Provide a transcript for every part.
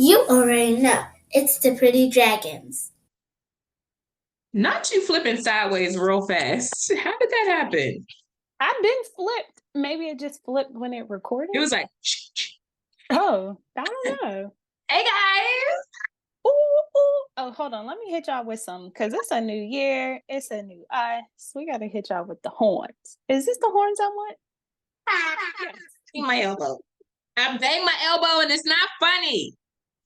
You already know. It's the pretty dragons. Not you flipping sideways real fast. How did that happen? I've been flipped. Maybe it just flipped when it recorded. It was like, Oh, I don't know. hey guys. Ooh, ooh. Oh, hold on. Let me hit y'all with some because it's a new year. It's a new us. We got to hit y'all with the horns. Is this the horns I want? Bang my elbow. I banged my elbow and it's not funny.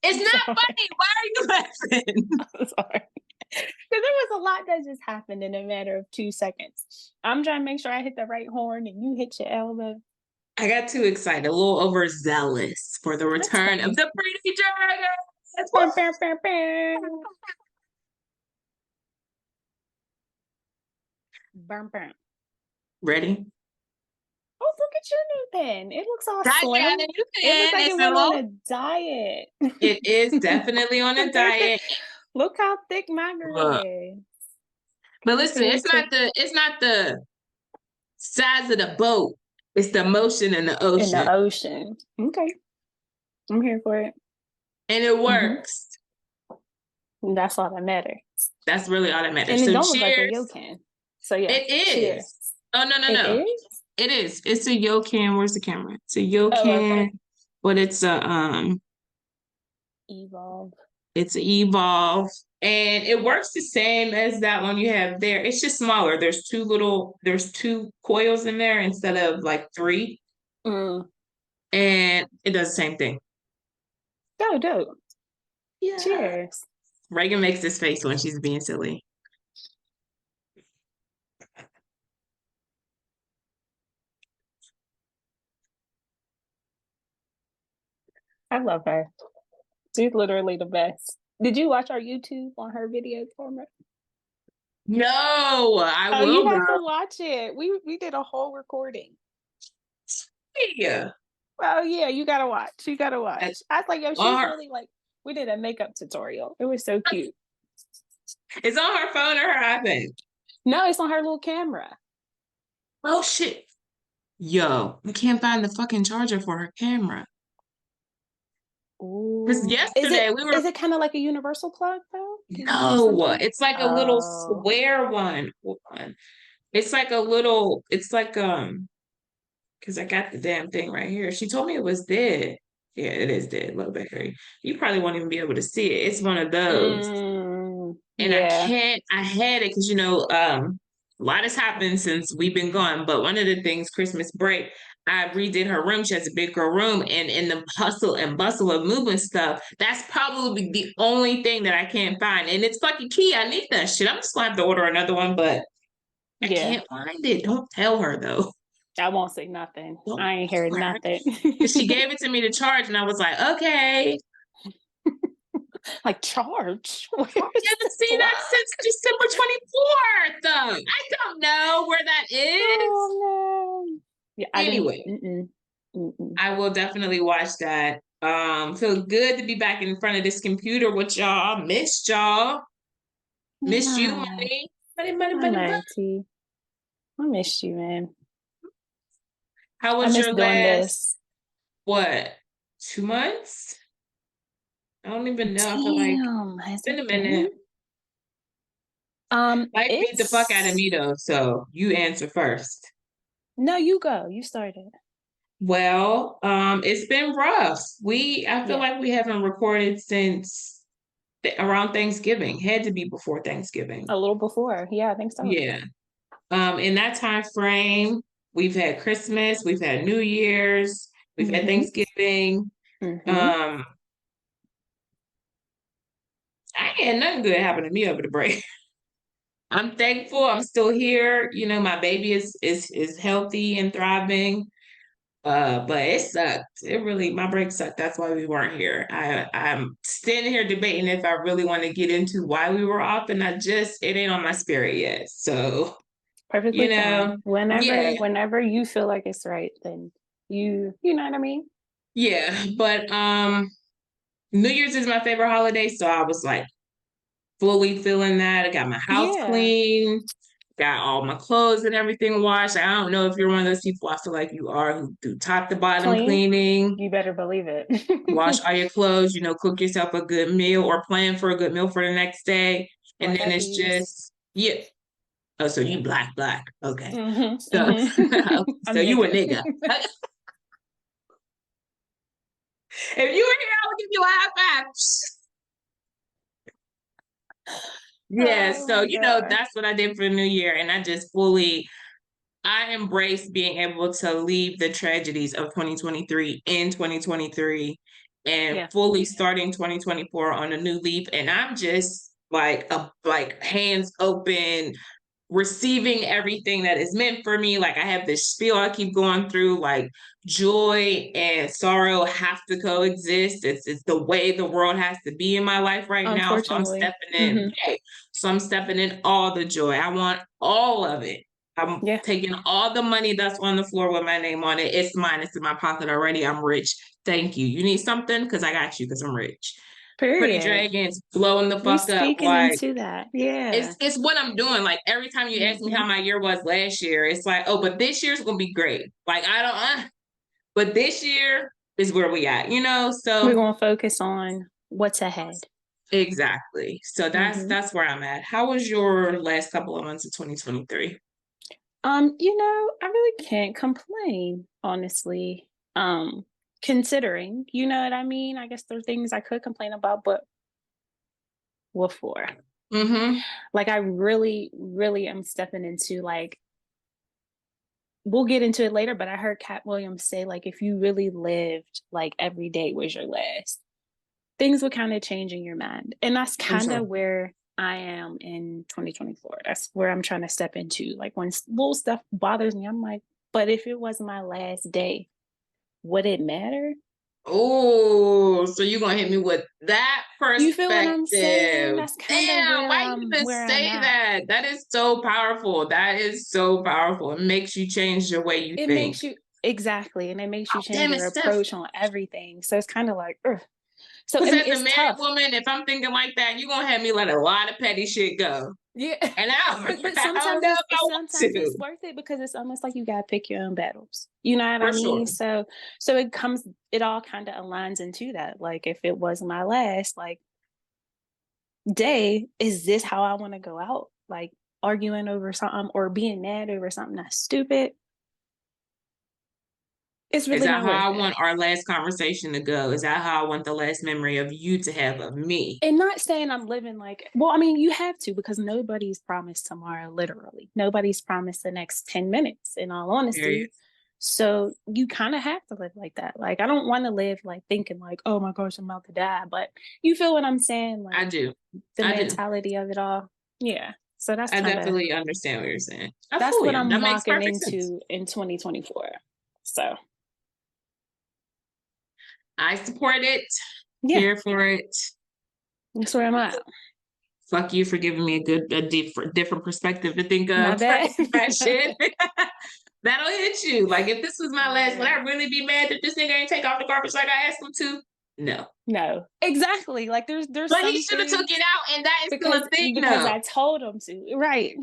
It's not funny. Why are you laughing? I'm sorry. Because there was a lot that just happened in a matter of 2 seconds. I'm trying to make sure I hit the right horn and you hit your elbow. I got too excited, a little overzealous for the return of the pretty dragon. Burn, burn. Ready? Oh, look at your new pen. It looks all I slim. got a new It looks pen. like it went on a diet. It is definitely on a diet. Look how thick my girl is. But listen, it's not the size of the boat. It's the motion in the ocean. In the ocean. Okay. I'm here for it. And it works. That's all that matters. That's really all that matters. And it So don't look like a cheers. yokan. So yeah. It is. Cheers. Oh no. It is? It is. It's a yokan. Where's the camera? It's a yokan, okay. but it's a Evolve. It's an Evolve. And it works the same as that one you have there. It's just smaller. There's two coils in there instead of like 3. And it does the same thing. Oh, dope. Yeah. Cheers. Reagan makes this face when she's being silly. I love her. She's literally the best. Did you watch our YouTube on her video format? No, I will. You have to watch it. We did a whole recording. Yeah. Oh yeah, you gotta watch. You gotta watch. I was like, yo, she's really like. We did a makeup tutorial. It was so cute. It's on her phone or her iPad? No, it's on her little camera. Oh shit. Yo, we can't find the fucking charger for her camera. Because yesterday Is it kind of like a universal plug though? No, it's like a little square one. It's like because I got the damn thing right here. She told me it was dead. Yeah, it is dead. Low battery. You probably won't even be able to see it. It's one of those. And I had it because a lot has happened since we've been gone. But one of the things, Christmas break, I redid her room. She has a big girl room, and in the hustle and bustle of moving stuff, that's probably the only thing that I can't find. And it's fucking key. I need that shit. I'm just gonna have to order another one, but I can't find it. Don't tell her though. I won't say nothing. I ain't heard nothing. She gave it to me to charge, and I was like, okay. Like charge? I haven't seen that since December 24th. I don't know where that is. Oh man. Yeah. Anyway, I will definitely watch that. Feel good to be back in front of this computer with y'all. Missed y'all. Missed you, money. Money. I missed you, man. How was your last? What? 2 months? I don't even know. I feel like it's been a minute. Life beat the fuck out of me though, so you answer first. No, you go. You started. Well, it's been rough. I feel like we haven't recorded since around Thanksgiving. Had to be before Thanksgiving. A little before. Yeah, I think so. Yeah. In that time frame, we've had Christmas, we've had New Year's, we've had Thanksgiving. I ain't had nothing good happen to me over the break. I'm thankful I'm still here. My baby is healthy and thriving. But it sucked. My break sucked. That's why we weren't here. I'm standing here debating if I really want to get into why we were off, and it ain't on my spirit yet. So perfectly fine. Whenever you feel like it's right, then you know what I mean? Yeah, but New Year's is my favorite holiday, so I was like fully feeling that. I got my house clean. got all my clothes and everything washed. I don't know if you're one of those people, I feel like you are, who do top to bottom cleaning. You better believe it. Wash all your clothes, cook yourself a good meal or plan for a good meal for the next day. And then it's just, yeah. Oh, so you black. Okay. So you a nigga. If you were here, I would give you a high five. Yeah, so that's what I did for the new year. And I embraced being able to leave the tragedies of 2023 in 2023 and fully starting 2024 on a new leaf. And I'm just like hands open, receiving everything that is meant for me. Like I have this spiel I keep going through, like joy and sorrow have to coexist. It's the way the world has to be in my life right now. So I'm stepping in. So I'm stepping in all the joy. I want all of it. I'm taking all the money that's on the floor with my name on it. It's mine. It's in my pocket already. I'm rich. Thank you. You need something? Because I got you, because I'm rich. Period. Pretty Dragons blowing the fuck up. Speaking into that. Yeah. It's what I'm doing. Like every time you ask me how my year was last year, it's like, oh, but this year's gonna be great. Like but this year is where we at, So we're gonna focus on what's ahead. Exactly. So that's where I'm at. How was your last couple of months of 2023? I really can't complain, honestly. Considering, you know what I mean? I guess there are things I could complain about, but what for? Like I really, really am stepping into like, we'll get into it later, but I heard Cat Williams say, like, if you really lived like every day was your last, things would kind of change in your mind. And that's kind of where I am in 2024. That's where I'm trying to step into. Like when little stuff bothers me, I'm like, but if it was my last day, would it matter? Oh, so you're gonna hit me with that perspective. You feel what I'm saying? That's kind of why you even say that? That is so powerful. That is so powerful. It makes you change the way you think. It makes you exactly, and it makes you change your approach on everything. So it's kind of like, ugh. So as a married woman, if I'm thinking like that, you're gonna have me let a lot of petty shit go. Yeah. And but sometimes it's worth it because it's almost like you gotta pick your own battles. You know what I mean? Sure. So it all kind of aligns into that. Like if it was my last day, is this how I want to go out? Like arguing over something or being mad over something that's stupid? It's really is that how I want our last conversation to go? Is that how I want the last memory of you to have of me? And not saying I'm living like, well, I mean, you have to, because nobody's promised tomorrow, literally. Nobody's promised the next 10 minutes, in all honesty. So you kind of have to live like that. Like, I don't want to live like thinking like, oh my gosh, I'm about to die. But you feel what I'm saying? Like, I do. The mentality of it all. Yeah. So that's I definitely understand what you're saying. That's what I'm walking into in 2024. So I support it. Here for it. That's where I'm at. Fuck you for giving me a different perspective to think of. That shit. That'll hit you. Like if this was my last, would I really be mad that this nigga ain't take off the garbage like I asked him to? No. Exactly. Like there's. But he should have took it out, and that is still a thing. Because I told him to. Right.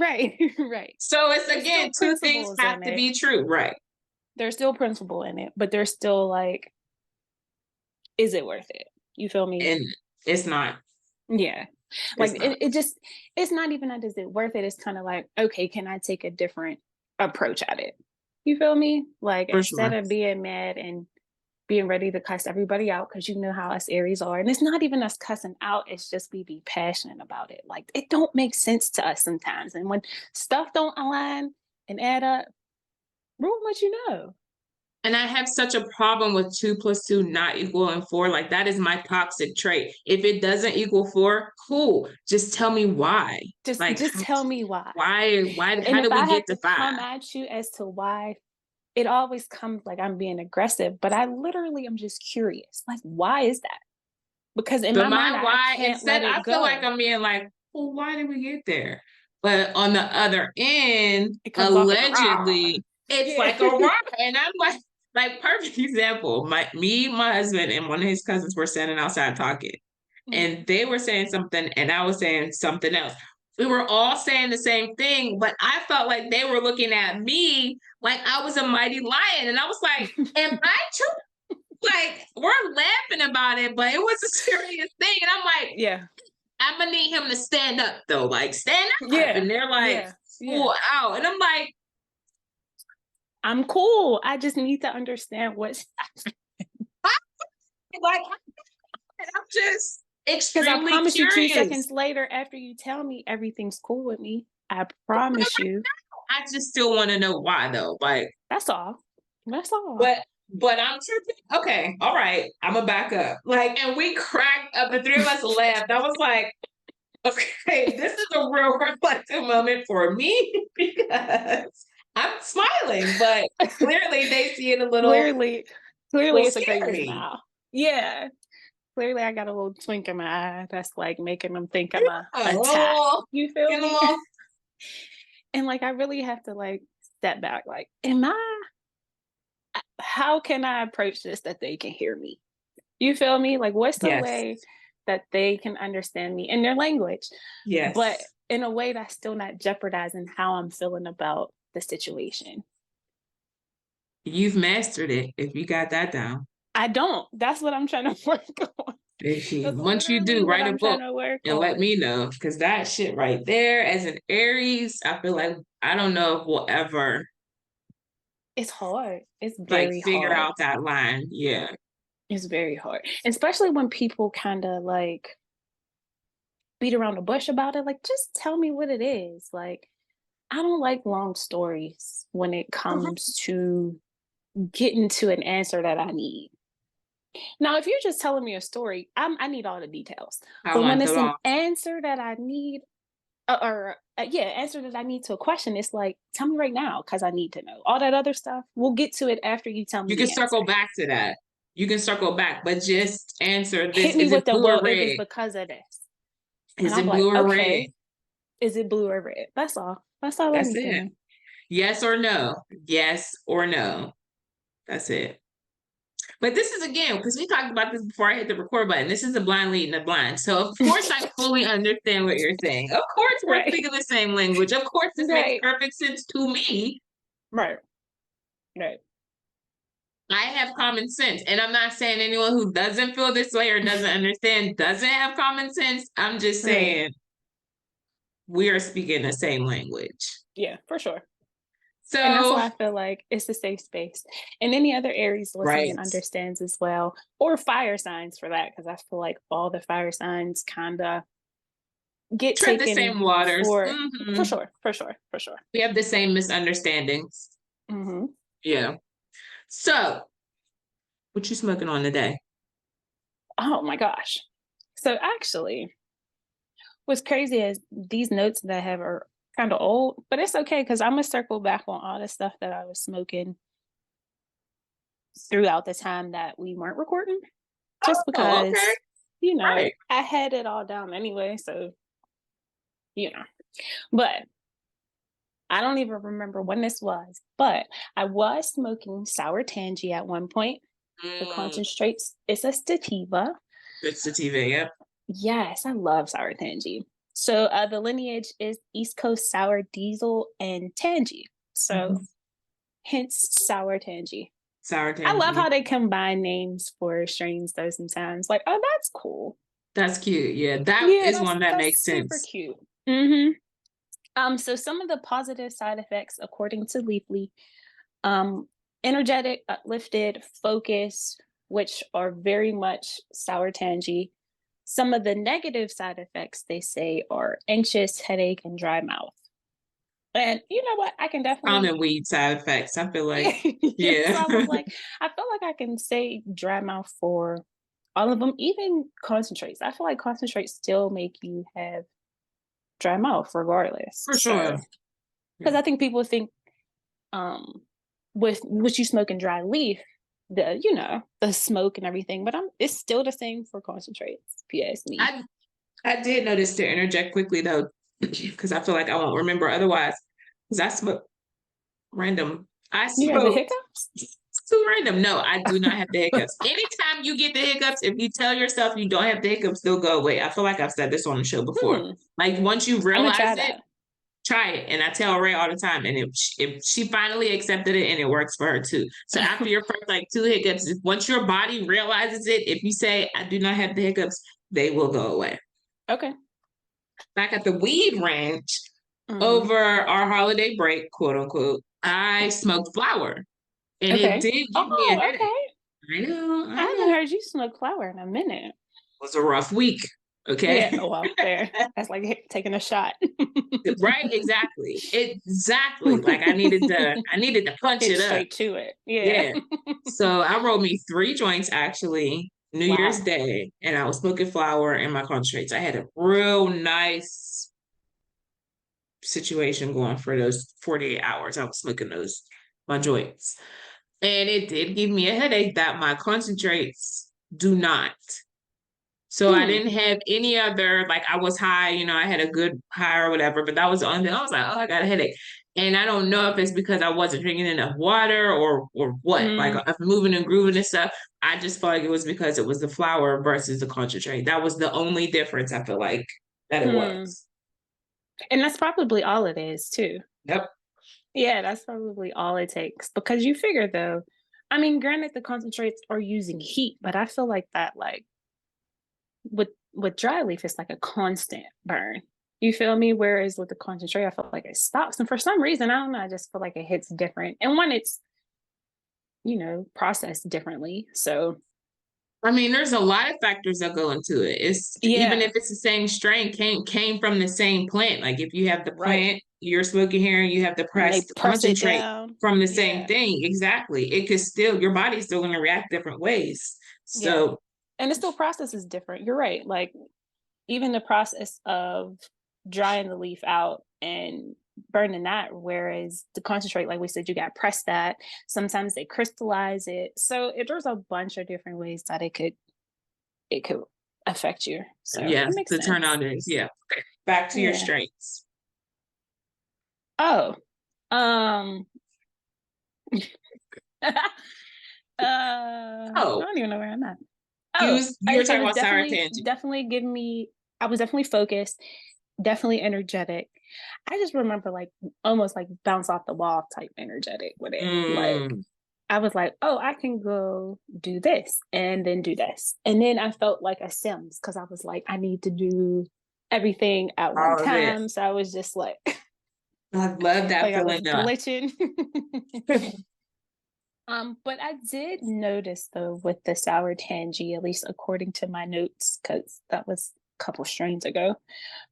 So it's again, two things have to be true, right? There's still principle in it, but there's still like, is it worth it? You feel me? And it's not. Yeah. Like it's not even that is it worth it? It's kind of like, okay, can I take a different approach at it? You feel me? Like instead of being mad and being ready to cuss everybody out, because you know how us Aries are. And it's not even us cussing out, it's just we be passionate about it. Like it don't make sense to us sometimes. And when stuff don't align and add up, we'll let you know. And I have such a problem with 2 + 2 not equaling 4. Like that is my toxic trait. If it doesn't equal 4, cool. Just tell me why. Just tell me why. Why? How do we get to 5? Come at you as to why. It always comes like I'm being aggressive, but I literally am just curious. Like, why is that? Because in my mind, I can't let it go. I feel like I'm being like, well, why did we get there? But on the other end, allegedly, it's like a rock. And I'm like perfect example. My husband, and one of his cousins were standing outside talking, and they were saying something, and I was saying something else. we were all saying the same thing, but I felt like they were looking at me like I was a mighty lion. And I was like, am I true? Like, we're laughing about it, but it was a serious thing. And I'm like, yeah, I'm gonna need him to stand up though. Like, stand up. yeah. And they're like, full out. And I'm like, I'm cool. I just need to understand what's like, I'm just because I extremely promise curious. you 2 seconds later, after you tell me everything's cool with me, I promise you. I just still want to know why though. Like, that's all. That's all. But I'm tripping. Okay, all right. I'm gonna back up. Like, and we cracked up. The three of us laughed. I was like, okay, this is a real reflective moment for me because I'm smiling, but clearly they see it a little. Clearly it's a crazy scary. smile. Yeah. Clearly I got a little twink in my eye that's like making them think I'm a attack. You feel me? And like I really have to like step back. Like, how can I approach this that they can hear me? You feel me? Like, what's the way that they can understand me in their language? Yes. But in a way that's still not jeopardizing how I'm feeling about the situation. You've mastered it if you got that down. I don't. That's what I'm trying to work on. Once you do, write a book and let me know. Because that shit right there, as an Aries, I feel like I don't know if we'll ever. It's hard. It's very like figure hard. out that line. Yeah. It's very hard. Especially when people kind of like beat around the bush about it. Like, just tell me what it is. Like, I don't like long stories when it comes to getting to an answer that I need. Now, if you're just telling me a story, I need all the details. But when it's an answer that I need, answer that I need to a question, it's like, tell me right now because I need to know. All that other stuff, we'll get to it after you tell me. You can circle back to that. You can circle back, but just answer this. Hit me with the well, it was because of this. Is it blue or red? Is it blue or red? That's all. That's all. That's it. Yes or no. Yes or no. That's it. But this is, again, because we talked about this before I hit the record button. This is a blind leading a blind. So, of course, I fully understand what you're saying. Of course, we're speaking the same language. Of course, this makes perfect sense to me. Right. I have common sense. And I'm not saying anyone who doesn't feel this way or doesn't understand doesn't have common sense. I'm just saying we are speaking the same language. Yeah, for sure. So, and that's why I feel like it's a safe space. And any other Aries listening understands as well. Or fire signs for that, because I feel like all the fire signs kind of get taken the same waters. For sure. We have the same misunderstandings. Mm-hmm. Yeah. So, what you smoking on today? Oh my gosh. So actually, what's crazy is these notes that I have are kind of old, but it's okay because I'm gonna circle back on all the stuff that I was smoking throughout the time that we weren't recording. Just because, I had it all down anyway, so But I don't even remember when this was, but I was smoking sour tangy at one point. The concentrates, it's a sativa. It's sativa, yeah. Yes, I love sour tangy. So the lineage is East Coast sour diesel and tangy. So hence sour tangy. Sour tangy. I love how they combine names for strains though sometimes. Like, oh, that's cool. That's cute. Yeah, that is one that makes sense. Super cute. Mm-hmm. So some of the positive side effects, according to Leafly, energetic, uplifted, focus, which are very much sour tangy. Some of the negative side effects they say are anxious, headache, and dry mouth. And you know what? I can definitely common weed side effects. I feel like So I was like, I feel like I can say dry mouth for all of them, even concentrates. I feel like concentrates still make you have dry mouth regardless. For sure. Because I think people think with you smoking dry leaf, the smoke and everything, but it's still the same for concentrates, if you ask me. I did notice to interject quickly though, because I feel like I won't remember otherwise. Because I smoke random. I smoked too random. No, I do not have the hiccups. Anytime you get the hiccups, if you tell yourself you don't have the hiccups, they'll go away. I feel like I've said this on the show before. Like once you I'm gonna realize try it, that. try it. And I tell Ray all the time. And if she finally accepted it, and it works for her too. So after your first like 2 hiccups, once your body realizes it, if you say I do not have the hiccups, they will go away. Okay. Back at the weed ranch over our holiday break, quote unquote, I smoked flower. And it did give me a headache. I know. I haven't heard you smoke flower in a minute. It was a rough week. Okay. Yeah, well, fair. That's like taking a shot. Right, exactly. Exactly. Like I needed to punch it up. Straight to it. Yeah. So I rolled me 3 joints actually, New Year's Day, and I was smoking flower in my concentrates. I had a real nice situation going for those 48 hours. I was smoking my joints. And it did give me a headache that my concentrates do not. So I didn't have any other, like I was high, I had a good high or whatever, but that was the only thing. I was like, oh, I got a headache. And I don't know if it's because I wasn't drinking enough water or what, like I'm moving and grooving and stuff. I just felt like it was because it was the flower versus the concentrate. That was the only difference I feel like that it was. And that's probably all it is too. Yep. Yeah, that's probably all it takes. Because you figure though, I mean, granted the concentrates are using heat, but I feel like that like with dry leaf, it's like a constant burn. You feel me? Whereas with the concentrate, I feel like it stops. And for some reason, I don't know, I just feel like it hits different. And when it's, processed differently. So I mean, there's a lot of factors that go into it. It's even if it's the same strain, came from the same plant. Like if you have the plant you're smoking here, and you have the pressed concentrate from the same thing. Exactly. It could still, your body's still going to react different ways. So and it still processes different. You're right. Like even the process of drying the leaf out and burning that, whereas the concentrate, like we said, you got pressed that. Sometimes they crystallize it. So there's a bunch of different ways that it could affect you. So the turnout is Okay. Back to your strengths. I don't even know where I'm at. You were talking about sour tangy. I was definitely focused, definitely energetic. I just remember like almost like bounce off the wall type energetic with it. Like I was like, oh, I can go do this and then do this. And then I felt like a Sims because I was like, I need to do everything at one time. So I was just like, I love that like feeling. I was glitching. But I did notice though with the sour tangy, at least according to my notes, because that was a couple strains ago,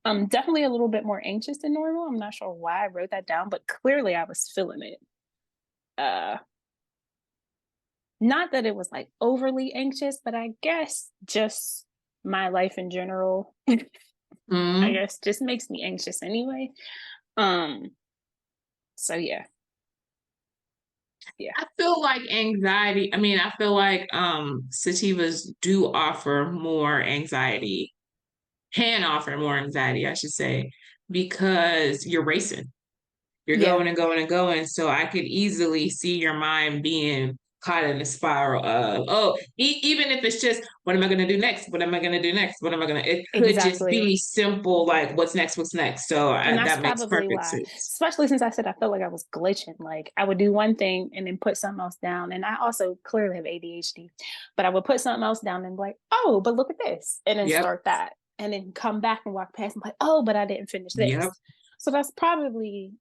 definitely a little bit more anxious than normal. I'm not sure why I wrote that down, but clearly I was feeling it. Not that it was like overly anxious, but I guess just my life in general, I guess just makes me anxious anyway. So yeah. I feel like anxiety. I mean, I feel like sativas do offer more anxiety, can offer more anxiety, I should say, because you're racing. You're going and going and going. So I could easily see your mind being caught in a spiral of, even if it's just, what am I going to do next? What am I going to do next? What am I going to, it could just be simple, like what's next? So that makes perfect sense. Especially since I said, I felt like I was glitching. Like I would do one thing and then put something else down. And I also clearly have ADHD, but I would put something else down and be like, oh, but look at this. And then start that. And then come back and walk past and be like, oh, but I didn't finish this. So that's probably...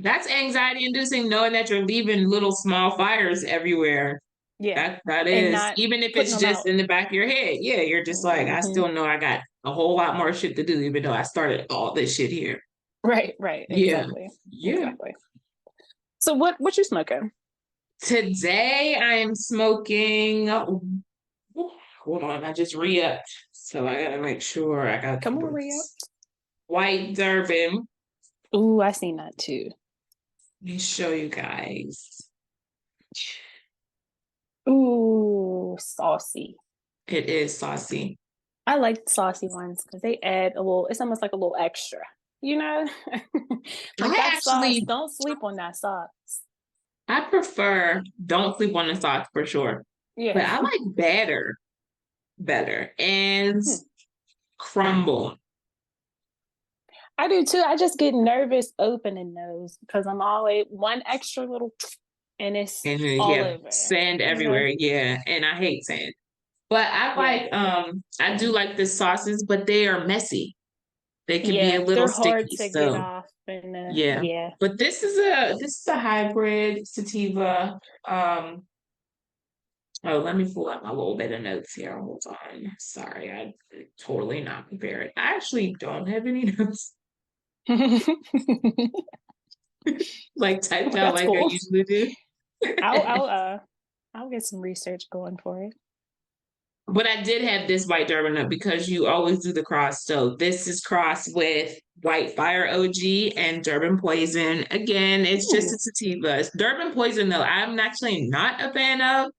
That's anxiety inducing, knowing that you're leaving little small fires everywhere. Yeah. That is, even if it's just in the back of your head. Yeah. You're just like, I still know I got a whole lot more shit to do, even though I started all this shit here. Right. Exactly. Yeah. Exactly. So what you smoking? Today I am smoking, hold on, I just re-upped. So I gotta make sure I got re-upped. White Durban. Ooh, I seen that too. Let me show you guys. Ooh, saucy. It is saucy. I like saucy ones because they add a little, it's almost like a little extra, like that sauce, don't sleep on that sauce. I prefer don't sleep on the socks for sure. Yeah. But I like better and crumble. I do too. I just get nervous opening those because I'm always one extra little and it's all over. Sand everywhere. Yeah. And I hate sand. But I do like the sauces, but they are messy. They can be a little they're sticky. hard to get off. And yeah. But this is a hybrid sativa. Oh, let me pull out my little bit of notes here. Hold on. Sorry, I totally not prepared. I actually don't have any notes. Like typed out like cool. I usually do. I'll get some research going for it. But I did have this white Durban nut because you always do the cross. So this is crossed with White Fire OG and Durban Poison. Again, it's just a sativa. Durban Poison, though, I'm actually not a fan of.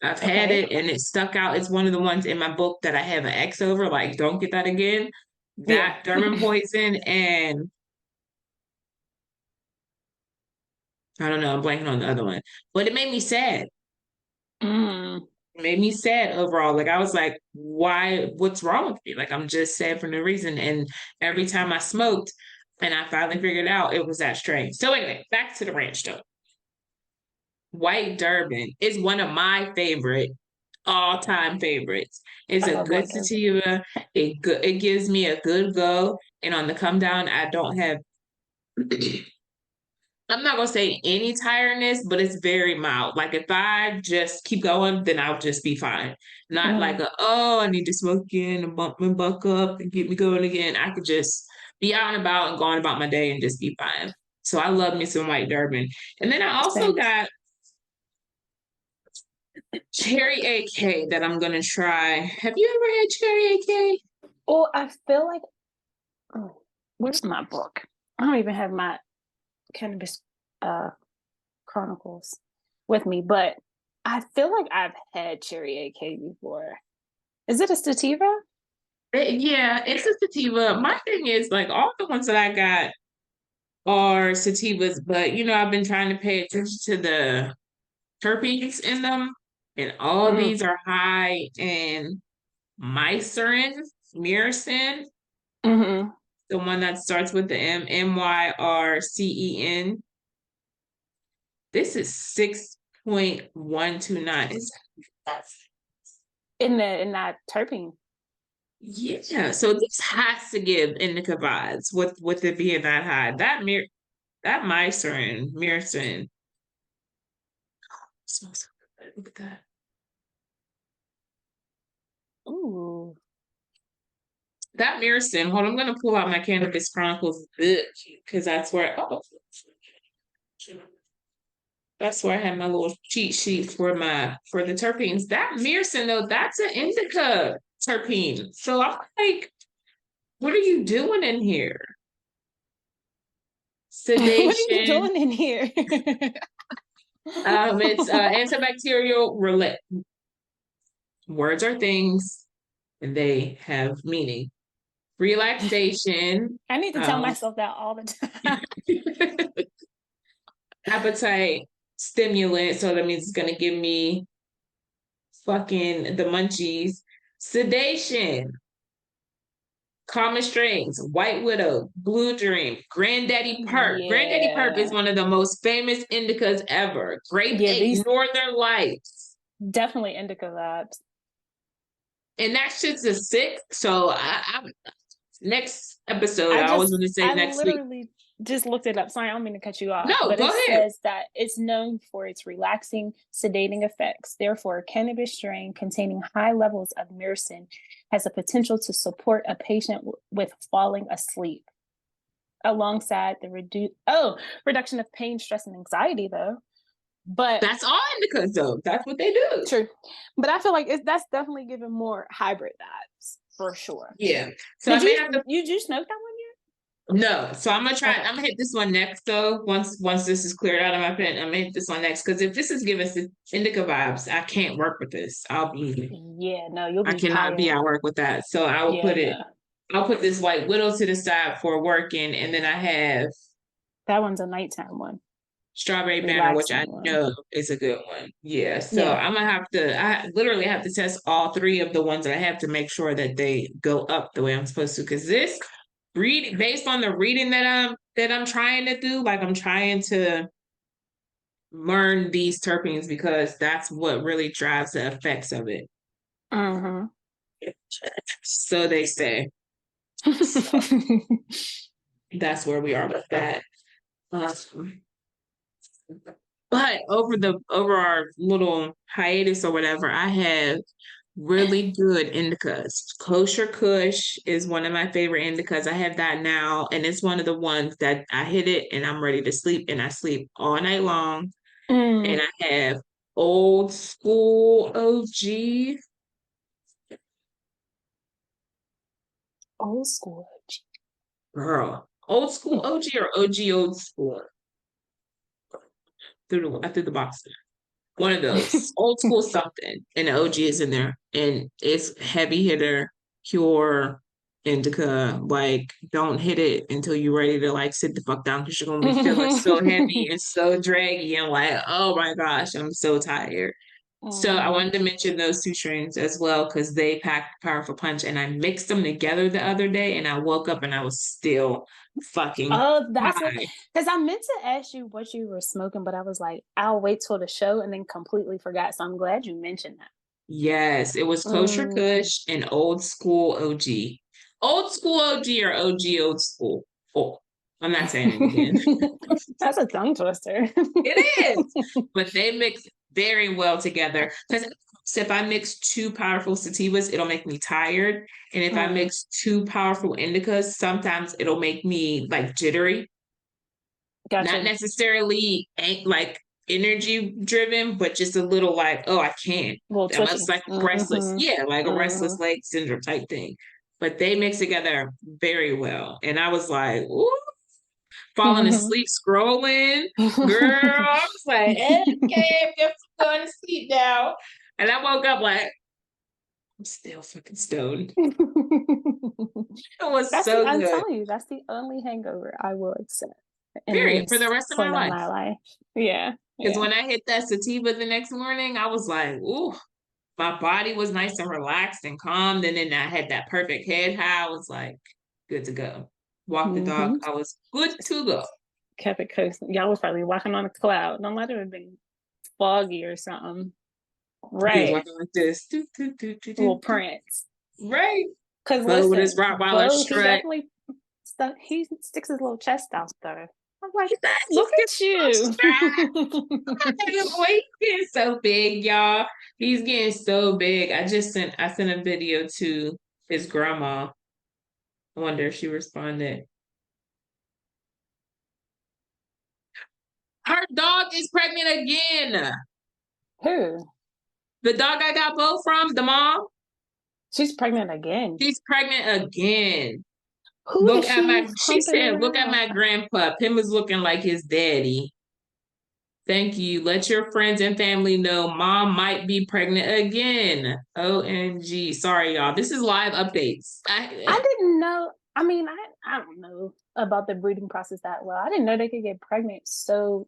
I've had it and it stuck out. It's one of the ones in my book that I have an X over. Like, don't get that again. That Durban Poison and I don't know. I'm blanking on the other one, but it made me sad. It made me sad overall. Like I was like, why? What's wrong with me? Like I'm just sad for no reason. And every time I smoked, and I finally figured out it was that strain. So anyway, back to the ranch though. White Durban is one of my favorite all-time favorites. It's a good sativa. It gives me a good go. And on the come down, I don't have I'm not gonna say any tiredness, but it's very mild. Like if I just keep going, then I'll just be fine. Not like I need to smoke again and bump my buck up and get me going again. I could just be out and about and going about my day and just be fine. So I love me some White Durban. And then I also got Cherry AK that I'm gonna try. Have you ever had Cherry AK? Oh, I feel like where's my book? I don't even have my cannabis chronicles with me, but I feel like I've had Cherry AK before. Is it a sativa? Yeah, it's a sativa. My thing is like all the ones that I got are sativas, but I've been trying to pay attention to the terpenes in them, and all these are high in mycin, myrcin. The one that starts with the MYRCEN. This is 6.129. In that terpene. Yeah, so this has to give indica vibes with it being that high. That mycin, myrcin. Oh, it smells so good. Look at that. Ooh. That myrcin. Hold on, I'm gonna pull out my Cannabis Chronicles book because that's where that's where I had my little cheat sheet for the terpenes. That myrcin though, that's an indica terpene. So I'm like, what are you doing in here? Sedation. What are you doing in here? It's antibacterial. Words are things, and they have meaning. Relaxation. I need to tell myself that all the time. Appetite stimulant, so that means it's gonna give me fucking the munchies. Sedation. Common strains, White Widow, Blue Dream, Granddaddy Perp. Yeah. Granddaddy Perp is one of the most famous indicas ever. Grape 8, Northern Lights. Definitely indica vibes. And that shit's a 6. So I next episode, I was going to say next week. I literally just looked it up. Sorry, I don't mean to cut you off. No, but go it ahead. says that it's known for its relaxing, sedating effects. Therefore, a cannabis strain containing high levels of myrcin has the potential to support a patient with falling asleep, alongside the reduction of pain, stress, and anxiety, though. But that's all indicas, though. That's what they do. True, but I feel like that's definitely giving more hybrid vibes for sure. Yeah. So did you smoke that one yet? No, so I'm gonna try. Okay. I'm gonna hit this one next. Though once this is cleared out of my pen, I'm gonna hit this one next because if this is giving us indica vibes, I can't work with this. You'll be. I cannot be at work with that. So I will put it. I'll put this White Widow to the side for working, and then I have that one's a nighttime one. strawberry banner, which I relaxing one. know is a good one. Yeah. So Yeah. I'm gonna have to, I literally have to test all three of the ones that I have to make sure that they go up the way I'm supposed to. Because this read based on the reading that I'm trying to do, like I'm trying to learn these terpenes because that's what really drives the effects of it. Mm-hmm. So they say. That's where we are with that. But over our little hiatus or whatever, I have really good indicas. Kosher Kush is one of my favorite indicas. I have that now, and it's one of the ones that I hit it and I'm ready to sleep, and I sleep all night long. And I have Old School OG. Old School OG. Girl, Old School OG or OG Old School? I threw the box in. One of those. Old School something. And the OG is in there. And it's heavy hitter, pure indica. Like, don't hit it until you're ready to like sit the fuck down because you're gonna be feeling so heavy and so draggy and like, oh my gosh, I'm so tired. So I wanted to mention those two strains as well because they pack a powerful punch, and I mixed them together the other day, and I woke up and I was still fucking that's what, high. because I meant to ask you what you were smoking, but I was like, I'll wait till the show, and then completely forgot. So I'm glad you mentioned that. Yes, it was Kosher Kush and Old School OG. Old School OG or OG Old School? Oh, I'm not saying it again. That's a tongue twister. It is, but they mix very well together. Because if I mix two powerful sativas, it'll make me tired, and if I mix two powerful indicas, sometimes it'll make me like jittery. Gotcha. Not necessarily like energy driven, but just a little like, oh, I can't. Almost like restless. Yeah, like a restless leg syndrome type thing. But they mix together very well. And I was like, ooh, falling asleep scrolling. Girl, I was like, okay, I'm going to sleep now. And I woke up like, I'm still fucking stoned. It was so good. I'm telling you, that's the only hangover I will accept. Period. For the rest of my life. Yeah. Because when I hit that sativa the next morning, I was like, ooh, my body was nice and relaxed and calmed. And then I had that perfect head high. I was like, good to go. Walk the dog. I was good to go. Kept it coasting. Y'all was probably walking on a cloud. No matter if it been foggy or something. Right. Walking like this. Little Prince. Right. Because listen, with his Rottweiler strut. He sticks his little chest out there. I'm like, look at you. He's getting so big, y'all. He's getting so big. I sent a video to his grandma. I wonder if she responded. Her dog is pregnant again. Who? The dog I got both from, the mom. She's pregnant again. She's pregnant again. Who she said, look at my grandpa. Him is looking like his daddy. Thank you. Let your friends and family know mom might be pregnant again. OMG. Sorry, y'all. This is live updates. I didn't know. I mean, I don't know about the breeding process that well. I didn't know they could get pregnant so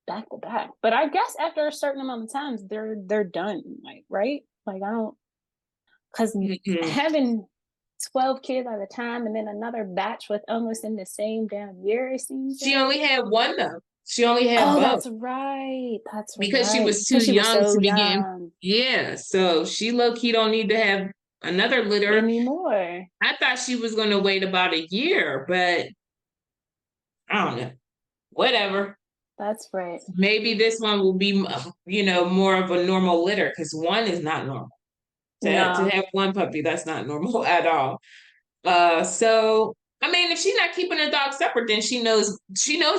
back to back. But I guess after a certain amount of times, they're done. Like, right? Like, I don't, because having 12 kids at a time and then another batch with almost in the same damn year, it seems. She only had one though. She only had both. That's right. That's right. Because she was too young to begin. Yeah. So she low-key don't need to have another litter anymore. I thought she was going to wait about a year, but I don't know. Whatever. That's right. Maybe this one will be, more of a normal litter because one is not normal. To have one puppy, that's not normal at all. So I mean, if she's not keeping her dog separate, then she knows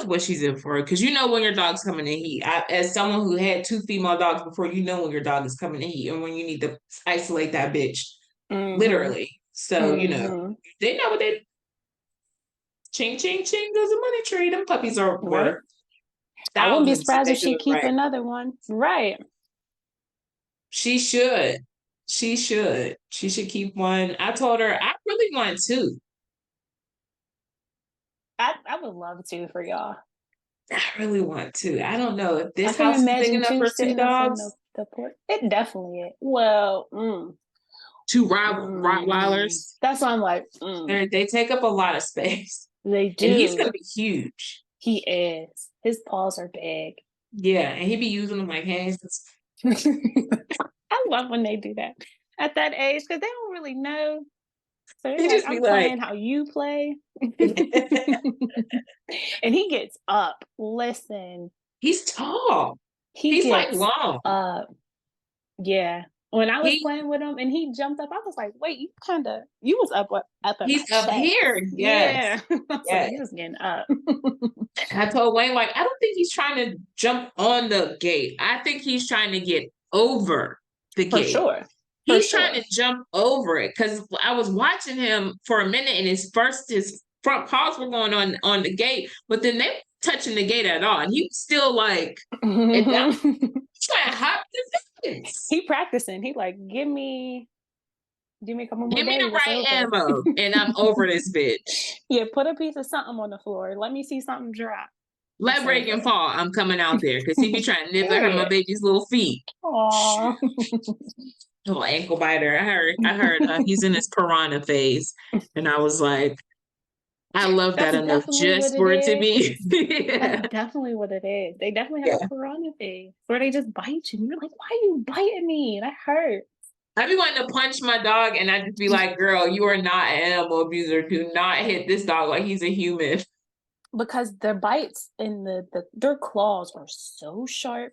what she's in for. Because when your dog's coming in heat. As someone who had 2 female dogs before, when your dog is coming in heat and when you need to isolate that bitch, literally. So they know what they. Ching ching ching goes a money tree. Them puppies are worth. I wouldn't be surprised if she keep another one. Right. She should. She should keep one. I told her I really want 2. I would love to for y'all. I really want to. I don't know if I this can house is big imagine enough too for two sitting up in dogs. the porch. It definitely is. Well, Two Rottweilers. that's why I'm like, They take up a lot of space. they do. And he's gonna be huge. He is. His paws are big. Yeah, and he be using them like hands. I love when they do that at that age because they don't really know. So they're He like, just be I'm like- playing how you play. And he gets up. Listen, He's tall. he's like long. Yeah. When I was He- playing with him and he jumped up, I was like, wait, you was up in He's my up chest. here. Yes. Yeah. I was Yes. like, he was getting up. I told Wayne, like, I don't think he's trying to jump on the gate. I think he's trying to get over the For gate. sure. He's trying to jump over it because I was watching him for a minute and his front paws were going on the gate, but then they weren't touching the gate at all. And he was still like, trying to hop the fence. He practicing. He like, give me a couple more Give me the days, it's right over." ammo and I'm over this bitch. Yeah, put a piece of something on the floor. Let me see something drop. Let It's Reagan over. fall. I'm coming out there because he be trying to nip at my baby's little feet. Aww. Little ankle biter. I heard he's in his piranha phase. And I was like, I love That's that enough definitely just what for it it to be. Yeah. That's definitely what it is. They definitely have a piranha phase where they just bite you. And you're like, why are you biting me? That hurt. I be wanting to punch my dog and I just be like, girl, you are not an animal abuser. Do not hit this dog like he's a human. Because their bites and their claws are so sharp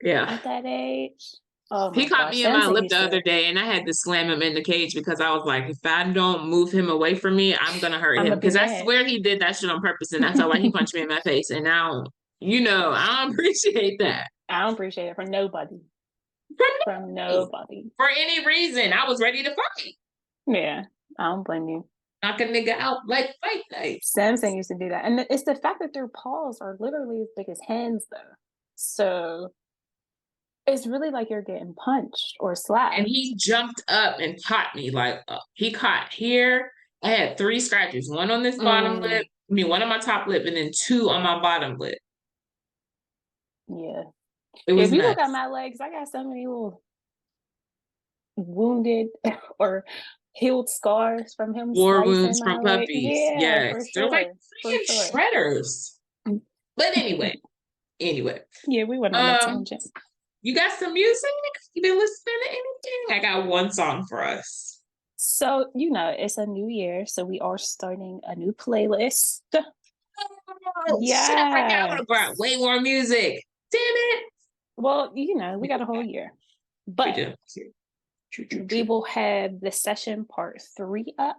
Yeah. at that age. Oh my He caught gosh. me in my Samson lip used the to- other day and I had to slam him in the cage because I was like, if I don't move him away from me, I'm gonna hurt I'ma him. be Because I mad. swear he did that shit on purpose and that's why he punched me in my face. And now, I don't appreciate that. I don't appreciate it from nobody. From nobody. For any reason. I was ready to fight. Yeah, I don't blame you. Knock a nigga out like fight night. Samson used to do that. And it's the fact that their paws are literally as big as hands, though. So it's really like you're getting punched or slapped. And he jumped up and caught me. Like, he caught here. I had 3 scratches. one on this bottom lip. One on my top lip, and then 2 on my bottom lip. Yeah. It was If you nuts. look at my legs, I got so many little wounded or healed scars from him. War slicing wounds from my leg. puppies. Yeah, Yes. for They're sure. like For freaking sure. shredders. But anyway. Yeah, we went on that tangent. You got some music? You been listening to anything? I got one song for us. So, it's a new year, so we are starting a new playlist. Oh, shit, I forgot. I would have brought way more music. Damn it. Well, we got a whole year. But We do. we will have the session part 3 up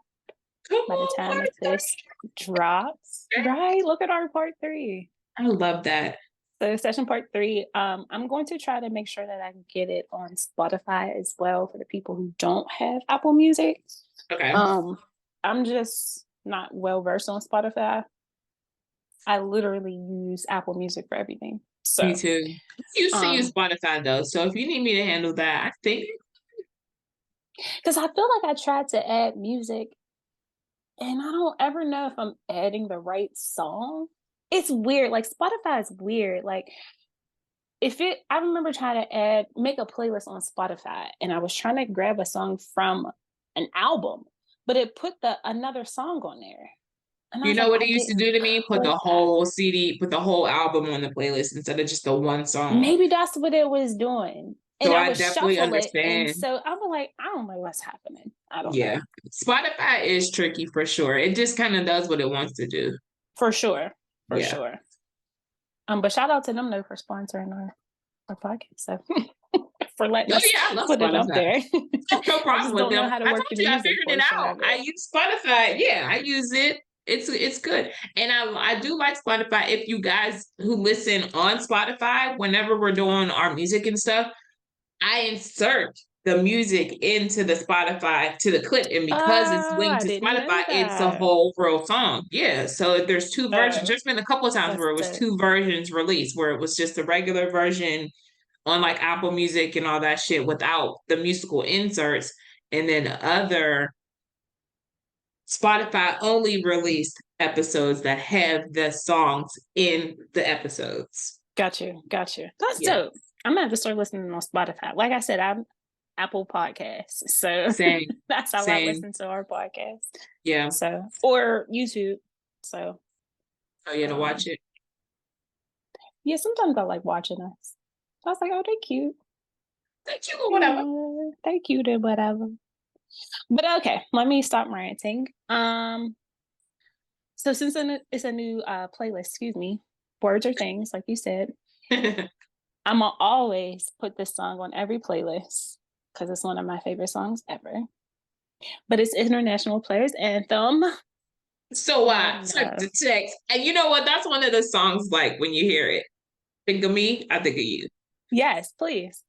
Come by the on, time part this drops. three. Right? Look at our part 3. I love that. So session part 3, I'm going to try to make sure that I can get it on Spotify as well for the people who don't have Apple Music. Okay. I'm just not well versed on Spotify. I literally use Apple Music for everything. So Me too. I used to use Spotify though, so if you need me to handle that, I think. because I feel like I tried to add music and I don't ever know if I'm adding the right song. It's weird. Like Spotify is weird. Like I remember trying to make a playlist on Spotify and I was trying to grab a song from an album, but it put another song on there. And I You was know like, what I it used to didn't do to me? Put the click whole CD, put the whole album on the playlist instead of just the one that. song. Maybe that's what it was doing. And So I I would definitely shuffle it. understand. And so I was like, I don't know what's happening. I don't Yeah. know. Spotify is tricky for sure. It just kind of does what it wants to do. For sure. For Yeah. sure. But shout out to them though for sponsoring our podcast. So for letting us I love put it up Spotify. there. No I just problem with don't know them. how to I work told the you I music figured it portion out. of it. I use Spotify. Yeah, I use it. It's good. And I do like Spotify. If you guys who listen on Spotify, whenever we're doing our music and stuff, I insert the music into the Spotify to the clip. And because it's Oh, linked I to didn't know Spotify, it's a that. whole real song. Yeah. So if there's 2 versions, there's been a couple of times That's where it was dope. 2 versions released, where it was just the regular version on like Apple Music and all that shit without the musical inserts. And then other Spotify only released episodes that have the songs in the episodes. Got you. That's dope. I'm gonna have to start listening on Spotify. Like I said, I'm Apple Podcasts, so Same. that's how I listen to our podcast. Yeah. So or YouTube. So. Oh, yeah, to watch it. Yeah, sometimes I like watching us. So I was like, oh, they cute. They cute or whatever. Yeah, they cute or whatever. But okay, let me stop ranting. So since it's a new playlist, excuse me, words or things, like you said, I'm gonna always put this song on every playlist because it's one of my favorite songs ever. But it's International Players Anthem. So I took the text, and you know what? That's one of the songs. Like when you hear it, think of me. I think of you. Yes, please.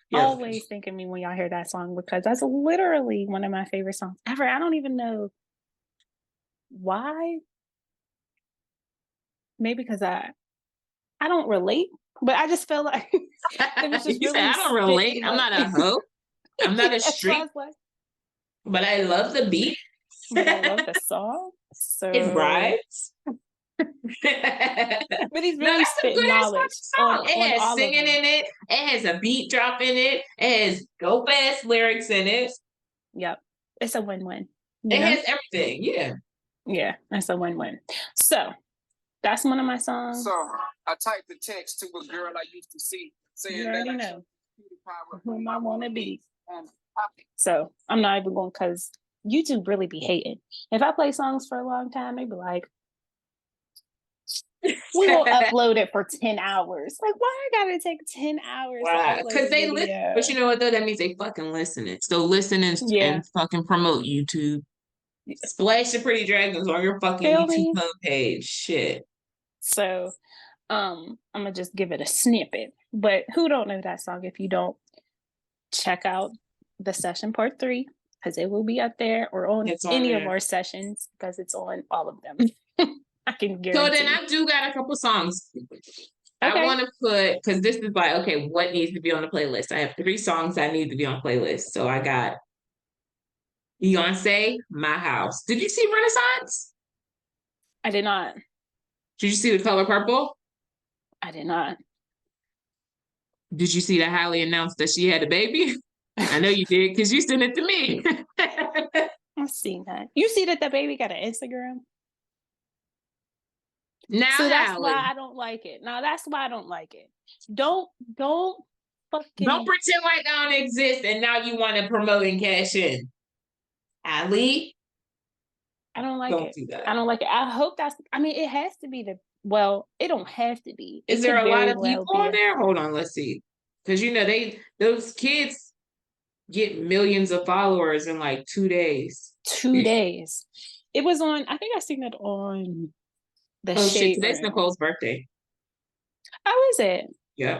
Yes. Always think of me when y'all hear that song because that's literally one of my favorite songs ever. I don't even know why. Maybe because I don't relate, but I just feel like it was just really I don't relate. I'm not a hoe. I'm not a street. But I love the beat. But I love the song. So it rhymes. But he's really spitting knowledge. It has singing in it. It has a beat drop in it. It has dope ass lyrics in it. Yep. It's a win-win. It has everything. Yeah. Yeah, it's a win-win. So that's one of my songs. So I typed the text to a girl I used to see saying that I know whom I want to be. So I'm not even going because YouTube really be hating. If I play songs for a long time, they be like, we will upload it for 10 hours. Like, why I gotta take 10 hours? Wow. Because they listen. But you know what, though? That means they fucking listening. So listen and fucking promote YouTube. Splash the Pretty Dragons on your fucking YouTube homepage. Shit. So I'm gonna just give it a snippet. But who don't know that song if you don't check out the session part 3 because it will be up there or on any of our sessions because it's on all of them. I can guarantee. So then I do got a couple songs. Okay. I want to put because this is like, okay, what needs to be on the playlist? I have 3 songs that need to be on playlist. So I got Beyonce, My House. Did you see Renaissance? I did not. Did you see The Color Purple? I did not. Did you see that Hailey announced that she had a baby? I know you did because you sent it to me. I've seen that. You see that the baby got an Instagram? Now so that's why I don't like it. Now that's why I don't like it. Don't pretend like I don't exist and now you want to promote and cash in. Ali, I don't like it. Do that. I don't like it. I hope I mean, it has to be it don't have to be. Is there a lot of people on there? Hold on, let's see. Because you know those kids get millions of followers in like 2 days. 2 days. It was on. I think I seen it on the Shade Today's Room. Nicole's birthday. How is it? Yeah.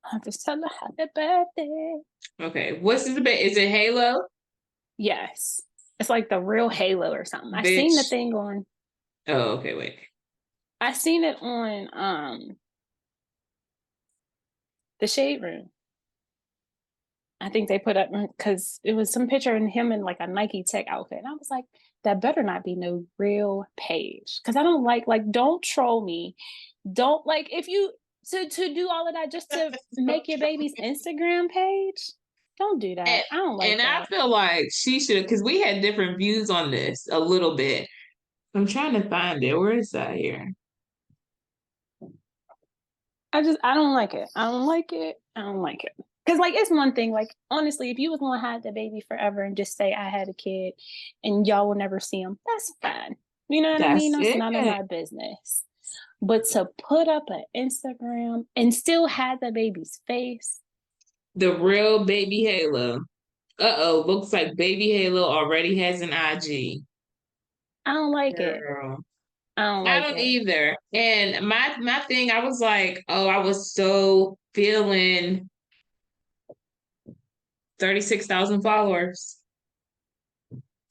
I have to tell her happy birthday. Okay, what's the debate? Is it Halo? Yes, it's like the real Halo or something. I seen the thing on. Oh, okay, wait. I seen it on the Shade Room. I think they put up because it was some picture of him in like a Nike Tech outfit, and I was like, that better not be no real page because I don't like don't troll me, don't like if you to do all of that just to make your baby's Instagram page. Don't do that. I don't like that. I feel like she should because we had different views on this a little bit. I'm trying to find it. Where is that here? I don't like it. I don't like it. I don't like it. Because, like, it's one thing, like, honestly, if you was going to have the baby forever and just say, I had a kid and y'all will never see him, that's fine. You know what I mean? That's none of my business. But to put up an Instagram and still have the baby's face. The real baby Halo. Uh-oh, looks like baby Halo already has an IG. I don't like it. I don't either. And my thing, I was like, oh, I was so feeling 36,000 followers.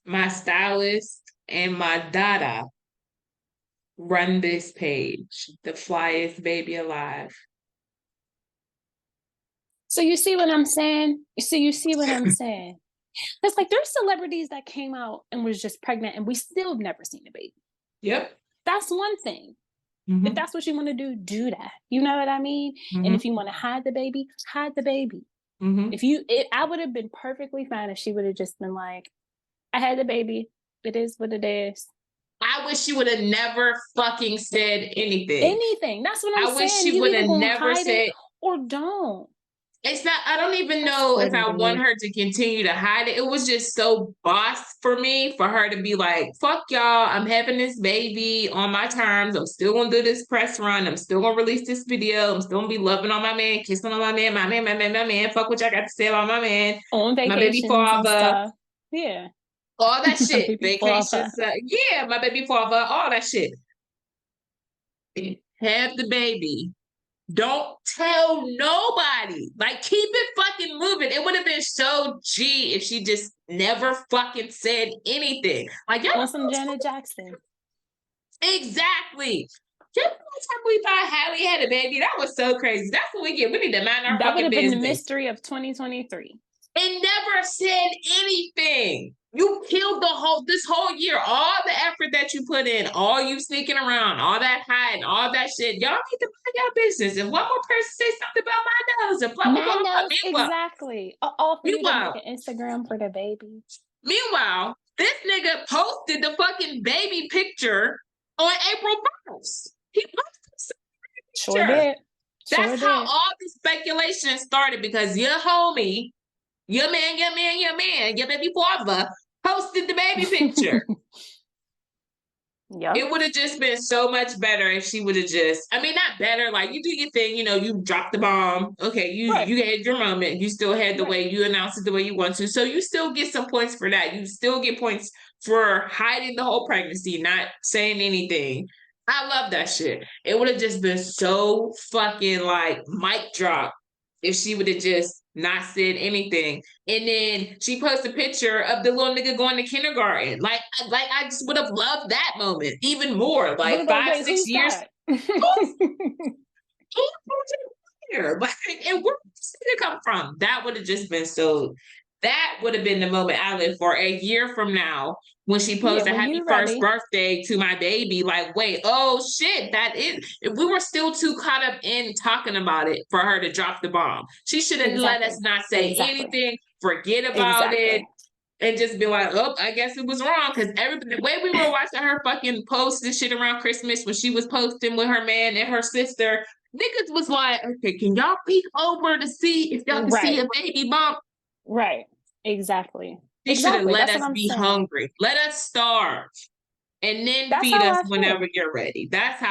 My stylist and my dada run this page, the flyest baby alive. So you see what I'm saying? You see what I'm saying? It's like there's celebrities that came out and was just pregnant and we still have never seen a baby. Yep. That's one thing. Mm-hmm. If that's what you want to do that. You know what I mean? Mm-hmm. And if you want to hide the baby, hide the baby. Mm-hmm. I would have been perfectly fine if she would have just been like, I had the baby. It is what it is. I wish she would have never fucking said anything. Anything. That's what I'm saying. I wish she would have never said, or don't. It's not, I don't even know if I want her to continue to hide it. It was just so boss for me for her to be like, fuck y'all, I'm having this baby on my terms. I'm still gonna do this press run. I'm still gonna release this video. I'm still gonna be loving on my man, kissing on my man. Fuck what y'all got to say about my man. On vacations, my baby father. And stuff. Yeah. All that shit. Vacations. Yeah, my baby father, all that shit. Have the baby. Don't tell nobody. Like, keep it fucking moving. It would have been so G if she just never fucking said anything. Like, y'all on some Janet Jackson. Exactly. Just time we thought Halle had a baby. That was so crazy. That's what we get. We need to mind our fucking business. That would have been the mystery of 2023. And never said anything. You killed this whole year. All the effort that you put in, all you sneaking around, all that hiding, all that shit. Y'all need to mind your business. If one more person say something about my nose, and blah, blah, blah, blah, exactly. All for you to make an Instagram for the baby. Meanwhile, this nigga posted the fucking baby picture on April 1st. He posted Sure did. That's how all the speculation started, because your homie, your man, your baby father posted the baby picture. Yeah. It would have just been so much better if she would have not better, like, you do your thing, you dropped the bomb. Okay, you had your moment. You still had the way, you announced it the way you want to. So you still get some points for that. You still get points for hiding the whole pregnancy, not saying anything. I love that shit. It would have just been so fucking like mic drop if she would have just not said anything. And then she posted a picture of the little nigga going to kindergarten. Like I just would have loved that moment even more. Like 5-6 years. Like, and where did it come from? That would have just been so. That would have been the moment I live for a year from now when she posted happy first birthday to my baby. Like, wait, oh shit, we were still too caught up in talking about it for her to drop the bomb. She should have let us not say anything, forget about it, and just be like, oh, I guess it was wrong. Because the way we were watching her fucking post and shit around Christmas when she was posting with her man and her sister, niggas was like, okay, can y'all peek over to see if y'all can see a baby bump? Right. Exactly. They should have let us be hungry. Let us starve. And then feed us whenever you're ready. That's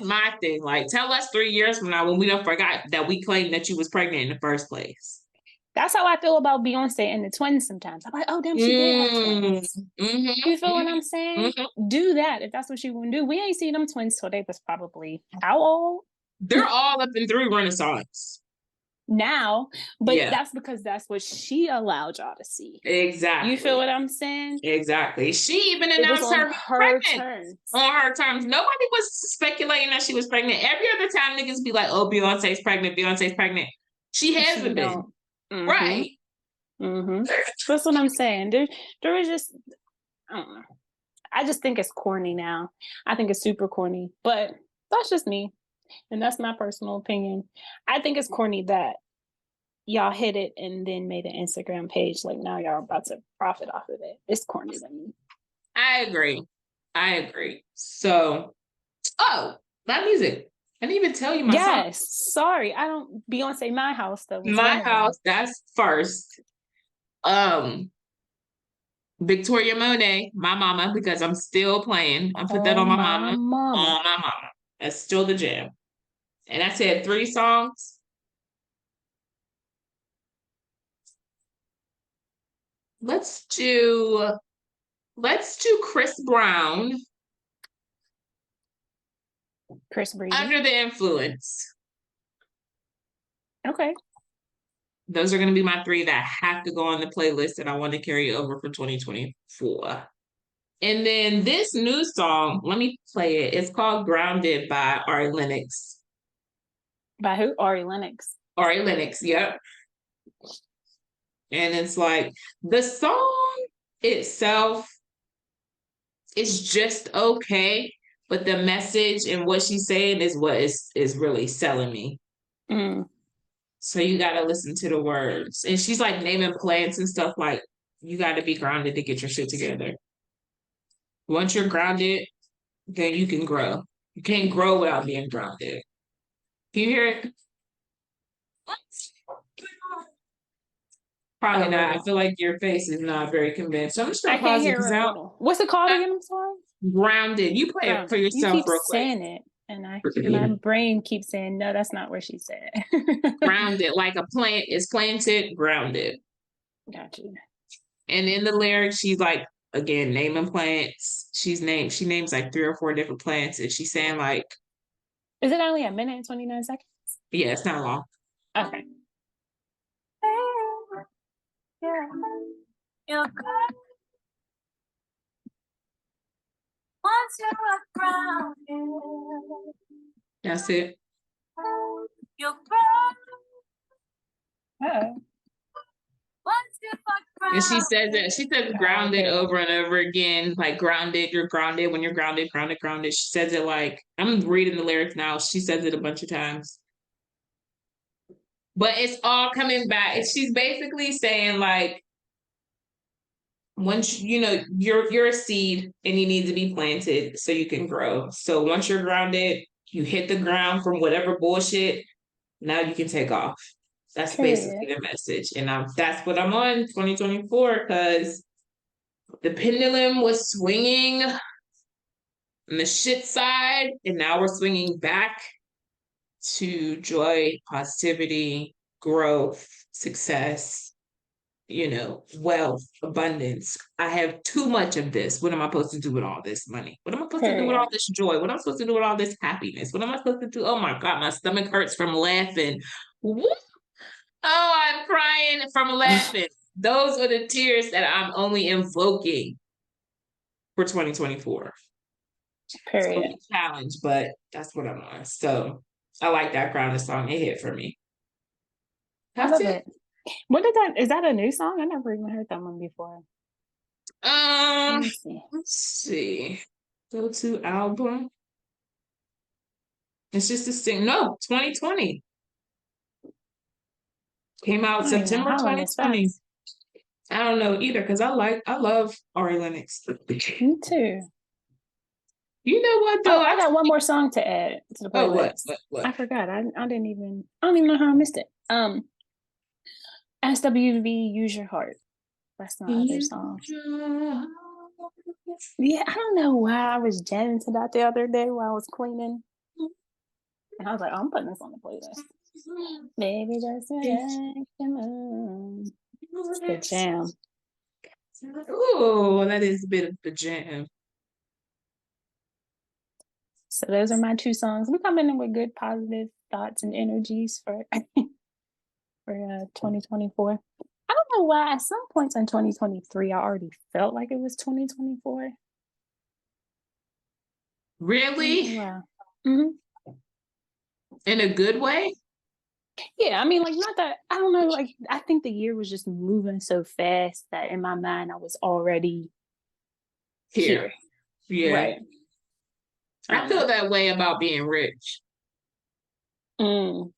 my thing. Like, tell us 3 years from now when we don't forgot that we claimed that you was pregnant in the first place. That's how I feel about Beyonce and the twins sometimes. I'm like, oh, damn, she did have twins. You feel what I'm saying? Do that if that's what you want to do. We ain't seen them twins till they was probably how old? They're all up in 3 Renaissance. Now, but that's because that's what she allowed y'all to see. Exactly. You feel what I'm saying? Exactly. She even announced her pregnant on her terms. Nobody was speculating that she was pregnant. Every other time niggas be like, oh, Beyonce's pregnant. She hasn't been. Right. That's what I'm saying. There is just, I don't know. I just think it's corny now. I think it's super corny, but that's just me. And that's my personal opinion. I think it's corny that y'all hit it and then made an Instagram page. Like, now y'all about to profit off of it. It's corny to me. I agree. So, that music. I didn't even tell you my song. Yes. Sorry. I don't Beyonce My House though. My House, that's first. Victoria Monet, My Mama, because I'm still playing. I put that on my mama. On my mama. That's still the jam. And I said 3 songs. Let's do Chris Brown. Chris Brown. Under the Influence. Okay. Those are going to be my 3 that have to go on the playlist that I want to carry over for 2024. And then this new song, let me play it. It's called Grounded by Ari Lennox. By who? Ari Lennox. Ari Lennox, yep. And it's like the song itself is just okay, but the message and what she's saying is what is really selling me. So you gotta listen to the words. And she's like naming plants and stuff like you gotta be grounded to get your shit together. Once you're grounded, then you can grow. You can't grow without being grounded. Can you hear it? Probably not. I feel like your face is not very convinced. So I'm just gonna pause it because now. What's it called again? I'm sorry. Grounded. You play it for yourself you keep real quick. saying it, and my brain keeps saying no. That's not what she said. Grounded, like a plant is planted. Grounded. Gotcha. And in the lyrics, she's like again naming plants. She names like 3 or 4 different plants, and she's saying like. Is it only a minute and 29 seconds? Yeah, it's not long. Okay. Yeah. Once you are grounded, that's it. You're grounded. Once you are grounded. And she says that she says grounded over and over again, like grounded. You're grounded when you're grounded, grounded, grounded. She says it like I'm reading the lyrics now. She says it a bunch of times. But it's all coming back. She's basically saying like, once you're a seed and you need to be planted so you can grow. So once you're grounded, you hit the ground from whatever bullshit. Now you can take off. That's basically the message. And that's what I'm on 2024 because the pendulum was swinging on the shit side, and now we're swinging back to joy, positivity, growth, success, wealth, abundance. I have too much of this. What am I supposed to do with all this money? What am I supposed to do with all this joy? What am I supposed to do with all this happiness? What am I supposed to do? Oh my God, my stomach hurts from laughing. Woo! Oh, I'm crying from laughing. Those are the tears that I'm only invoking for 2024. Period. It's a challenge, but that's what I'm on. So I like that grounded song. It hit for me. That's it. What is that a new song? I never even heard that one before. Let's see. Go to album. It's just a sing. No, 2020. Came out September 2020. I don't know either because I love Ari Lennox. Me too. You know what though? I got one more song to add to the playlist. What? I forgot. I don't even know how I missed it. SWV Use Your Heart. That's my other song. Yeah, I don't know why I was jamming to that the other day while I was cleaning. And I was like, I'm putting this on the playlist. Baby, just relax, come on. It's the jam. Oh, that is a bit of the jam. So those are my 2 songs. We're coming in with good positive thoughts and energies for 2024. I don't know why at some points in 2023 I already felt like it was 2024. Really? Wow. Mm-hmm. In a good way? Yeah, I mean, like, not that, I don't know, like, I think the year was just moving so fast that in my mind I was already here. Yeah. Right. I feel that way about being rich. I'm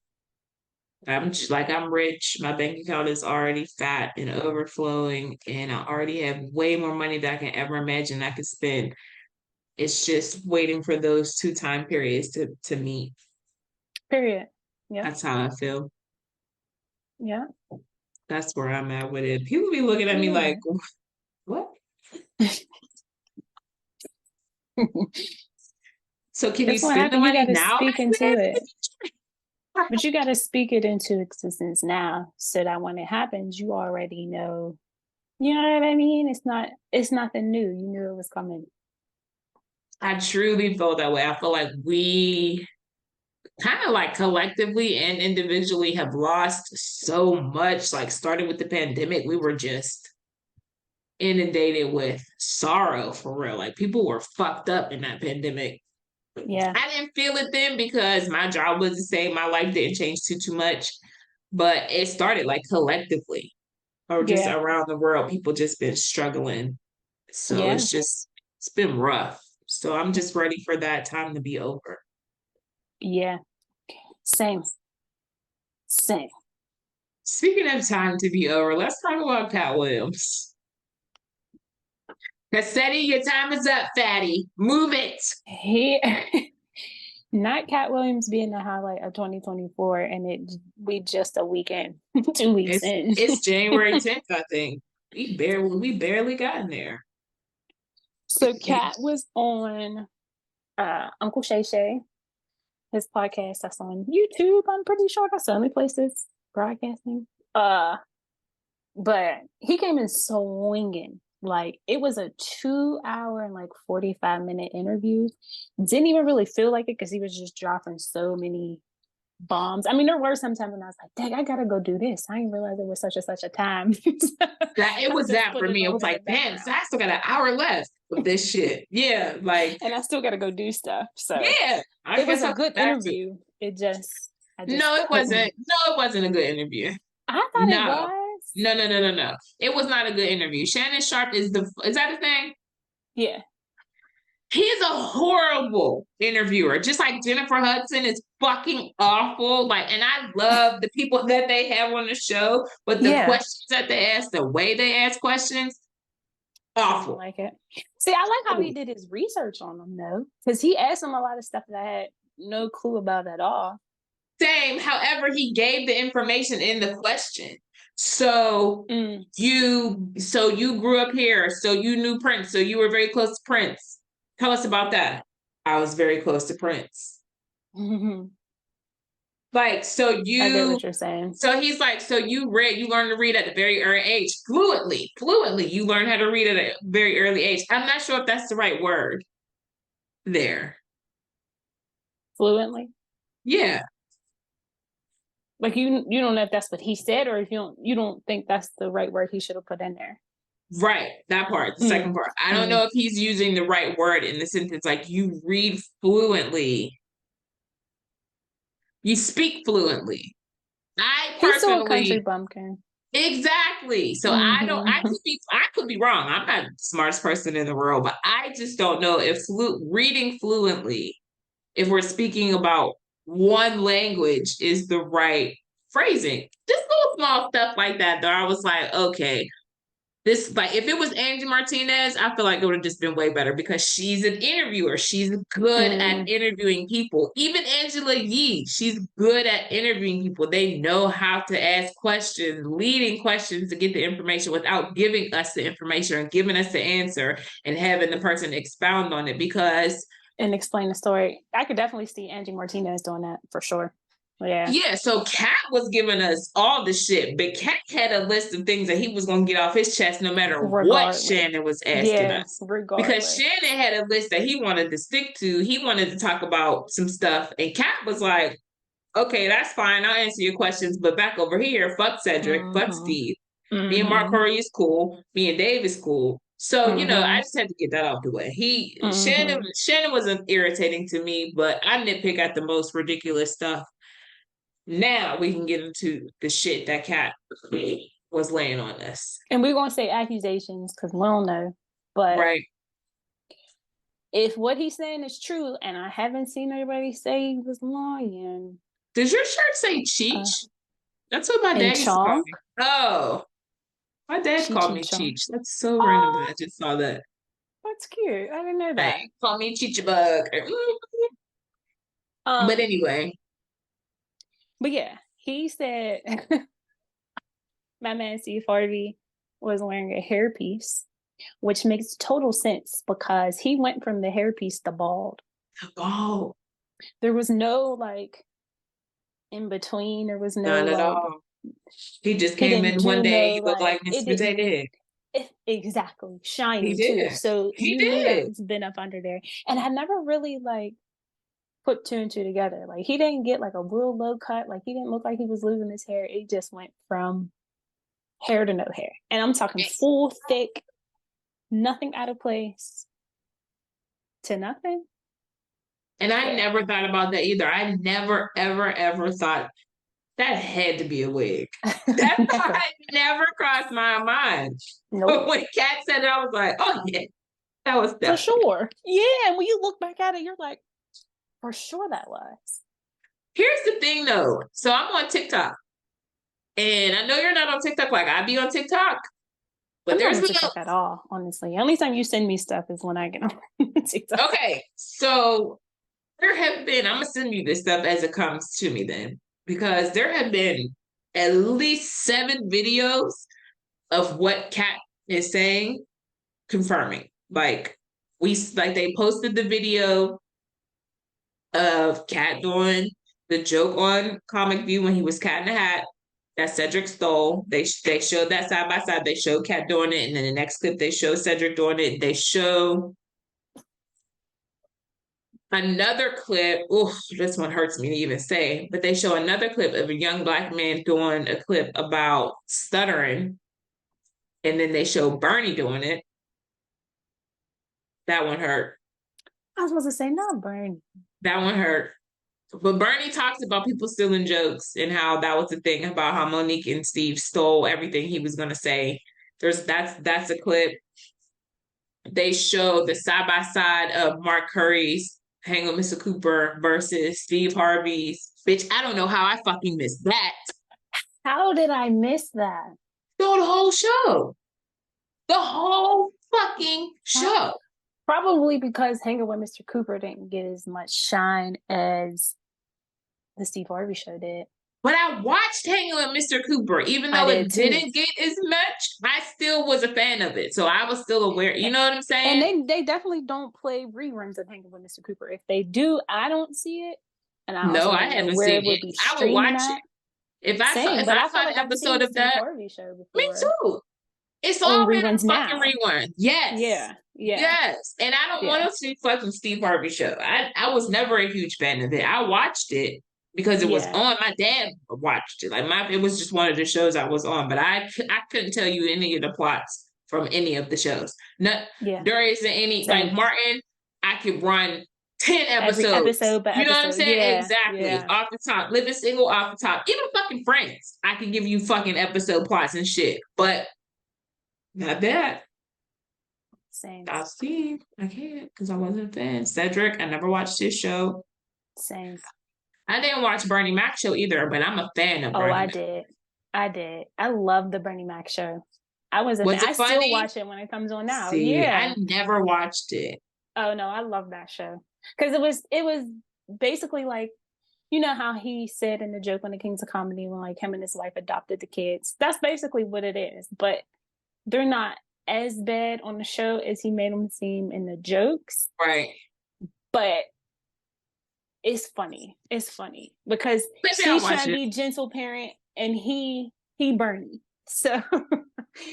rich. My bank account is already fat and overflowing, and I already have way more money than I can ever imagine I could spend. It's just waiting for those 2 time periods to meet. Period. Yeah. That's how I feel. Yeah. That's where I'm at with it. People be looking at me like, what? So can you spend the money now? Speak into it. But you got to speak it into existence now so that when it happens, you already know. You know what I mean? It's nothing new. You knew it was coming. I truly feel that way. I feel like we kind of like collectively and individually have lost so much. Like starting with the pandemic, we were just inundated with sorrow for real. Like people were fucked up in that pandemic. Yeah. I didn't feel it then because my job was the same. My life didn't change too much, but it started like collectively. or just Yeah. around the world, people just been struggling. So Yeah. it's been rough. So I'm just ready for that time to be over. Yeah. Same. Speaking of time to be over, let's talk about Cat Williams. Cassetti, your time is up, fatty. Move it. He not Cat Williams being the highlight of 2024, and we just a weekend, 2 weeks in. It's January 10th, I think. We barely got in there. So Cat was on Uncle Shay Shay, his podcast that's on YouTube. I'm pretty sure that's the only place it's broadcasting. But he came in swinging. Like, it was a 2-hour and like 45-minute interview. Didn't even really feel like it because he was just dropping so many bombs. I mean, there were some times when I was like, dang, I gotta go do this. I didn't realize it was such and such a time. It was that for me. It was like, damn, so I still got an hour left of this shit. Yeah, like, and I still gotta go do stuff. So yeah, it was a good interview. It just no, it wasn't. No, it wasn't a good interview. I thought it was. No. It was not a good interview. Shannon Sharpe is that the thing? Yeah. He's a horrible interviewer, just like Jennifer Hudson is fucking awful. Like, and I love the people that they have on the show, but the questions that they ask, the way they ask questions, awful. I like it. See, I like how he did his research on them, though, because he asked them a lot of stuff that I had no clue about at all. Same. However, he gave the information in the question. So you grew up here, so you knew Prince, so you were very close to Prince. Tell us about that. I was very close to Prince. Like, so I get what you're saying. So he's like, so you learned to read at a very early age, fluently. You learn how to read at a very early age. I'm not sure if that's the right word there. Fluently? Yeah. Like, you don't know if that's what he said, or if you don't think that's the right word he should have put in there. Right, that part, the second part. I don't know if he's using the right word in the sentence. Like, you read fluently. You speak fluently. He's still a country bumpkin. Exactly. So I could be wrong. I'm not the smartest person in the world, but I just don't know if reading fluently, if we're speaking about one language, is the right phrasing. Just little small stuff like that I was like, okay, this, like, if it was Angie Martinez, I feel like it would have just been way better because she's an interviewer. She's good at interviewing people. Even Angela Yee, she's good at interviewing people. They know how to ask questions, leading questions to get the information without giving us the information and giving us the answer and having the person expound on it and explain the story. I could definitely see Angie Martinez doing that for sure. Yeah, so Cat was giving us all the shit, but Cat had a list of things that he was going to get off his chest no matter what Shannon was asking us. Because Shannon had a list that he wanted to stick to. He wanted to talk about some stuff, and Cat was like, okay, that's fine. I'll answer your questions, but back over here, fuck Cedric, fuck Steve. Me and Mark Curry is cool. Me and Dave is cool. So, I just had to get that out the way. Shannon wasn't irritating to me, but I nitpick at the most ridiculous stuff. Now we can get into the shit that Cat was laying on us. And we're going to say accusations because we don't know. But if what he's saying is true, and I haven't seen anybody say he was lying. Does your shirt say Cheech? That's what my dad used to call me. Oh. My dad called me Cheech. That's so random that I just saw that. That's cute. I didn't know that. Call me Cheech-a-bug. But anyway. But yeah, he said my man Steve Harvey was wearing a hairpiece, which makes total sense because he went from the hairpiece to bald. Oh. There was no like in between. There was no none at all. He just came in one day. He looked like Mr. Potato Head. Exactly. Shiny too. So he knew that it's been up under there. And I never really like put two and two together. Like, he didn't get like a real low cut. Like, he didn't look like he was losing his hair. It just went from hair to no hair. And I'm talking full, thick, nothing out of place to nothing. And I never thought about that either. I never, ever, ever thought That had to be a wig. That Never. never crossed my mind. But Nope. when Kat said it, I was like, oh yeah, that was For definitely. sure. Yeah. And when you look back at it, you're like, for sure that was. Here's the thing though. So I'm on TikTok. And I know you're not on TikTok like I be on TikTok. But I'm not there's on been TikTok at all, honestly. Only time you send me stuff is when I get on TikTok. okay. So there have been, I'm gonna send you this stuff as it comes to me then. Because there have been at least 7 videos of what Kat is saying confirming. Like they posted the video of Kat doing the joke on Comic View when he was Cat in the Hat that Cedric stole. They showed that side by side. They showed Kat doing it, and then the next clip they show Cedric doing it. They show another clip. Oh, this one hurts me to even say, but they show another clip of a young Black man doing a clip about stuttering, and then they show Bernie doing it. That one hurt. I was supposed to say, not Bernie. That one hurt. But Bernie talks about people stealing jokes and how that was the thing about how Monique and Steve stole everything he was gonna say. That's a clip. They show the side by side of Mark Curry's Hang with Mr. Cooper versus Steve Harvey's. Bitch, I don't know how I fucking missed that. How did I miss that? So the whole show. The whole fucking show. Probably because Hanging with Mr. Cooper didn't get as much shine as the Steve Harvey show did. But I watched Hanging with Mr. Cooper, even though it didn't get as much, I still was a fan of it. So I was still aware. You know what I'm saying? And they definitely don't play reruns of Hanging with Mr. Cooper. If they do, I don't see it. And I no, I haven't seen it. I would watch it. If I saw an episode of that, me too. It's all been a fucking rerun. Yes. Yeah. Yes. And I don't want to see fucking Steve Harvey show. I was never a huge fan of it. I watched it because it was on. My dad watched it. It was just one of the shows I was on, but I couldn't tell you any of the plots from any of the shows. There isn't any like Martin. I could run 10 episodes. You know what I'm saying? Yeah, exactly. yeah. Off the top. Living Single off the top. Even fucking Friends. I can give you fucking episode plots and shit. But not that. Same. I'll see. I can't because I wasn't a fan. Cedric, I never watched his show. Same. I didn't watch Bernie Mac show either, but I'm a fan of Bernie Mac. I did. I love the Bernie Mac show. I was a fan. I still watch it when it comes on now. See, I never watched it. Oh no, I love that show. Because it was basically like, you know how he said in the joke on the Kings of Comedy when like him and his wife adopted the kids. That's basically what it is. But they're not as bad on the show as he made them seem in the jokes. Right. But it's funny. It's funny because she's trying to be gentle parent and he Bernie. So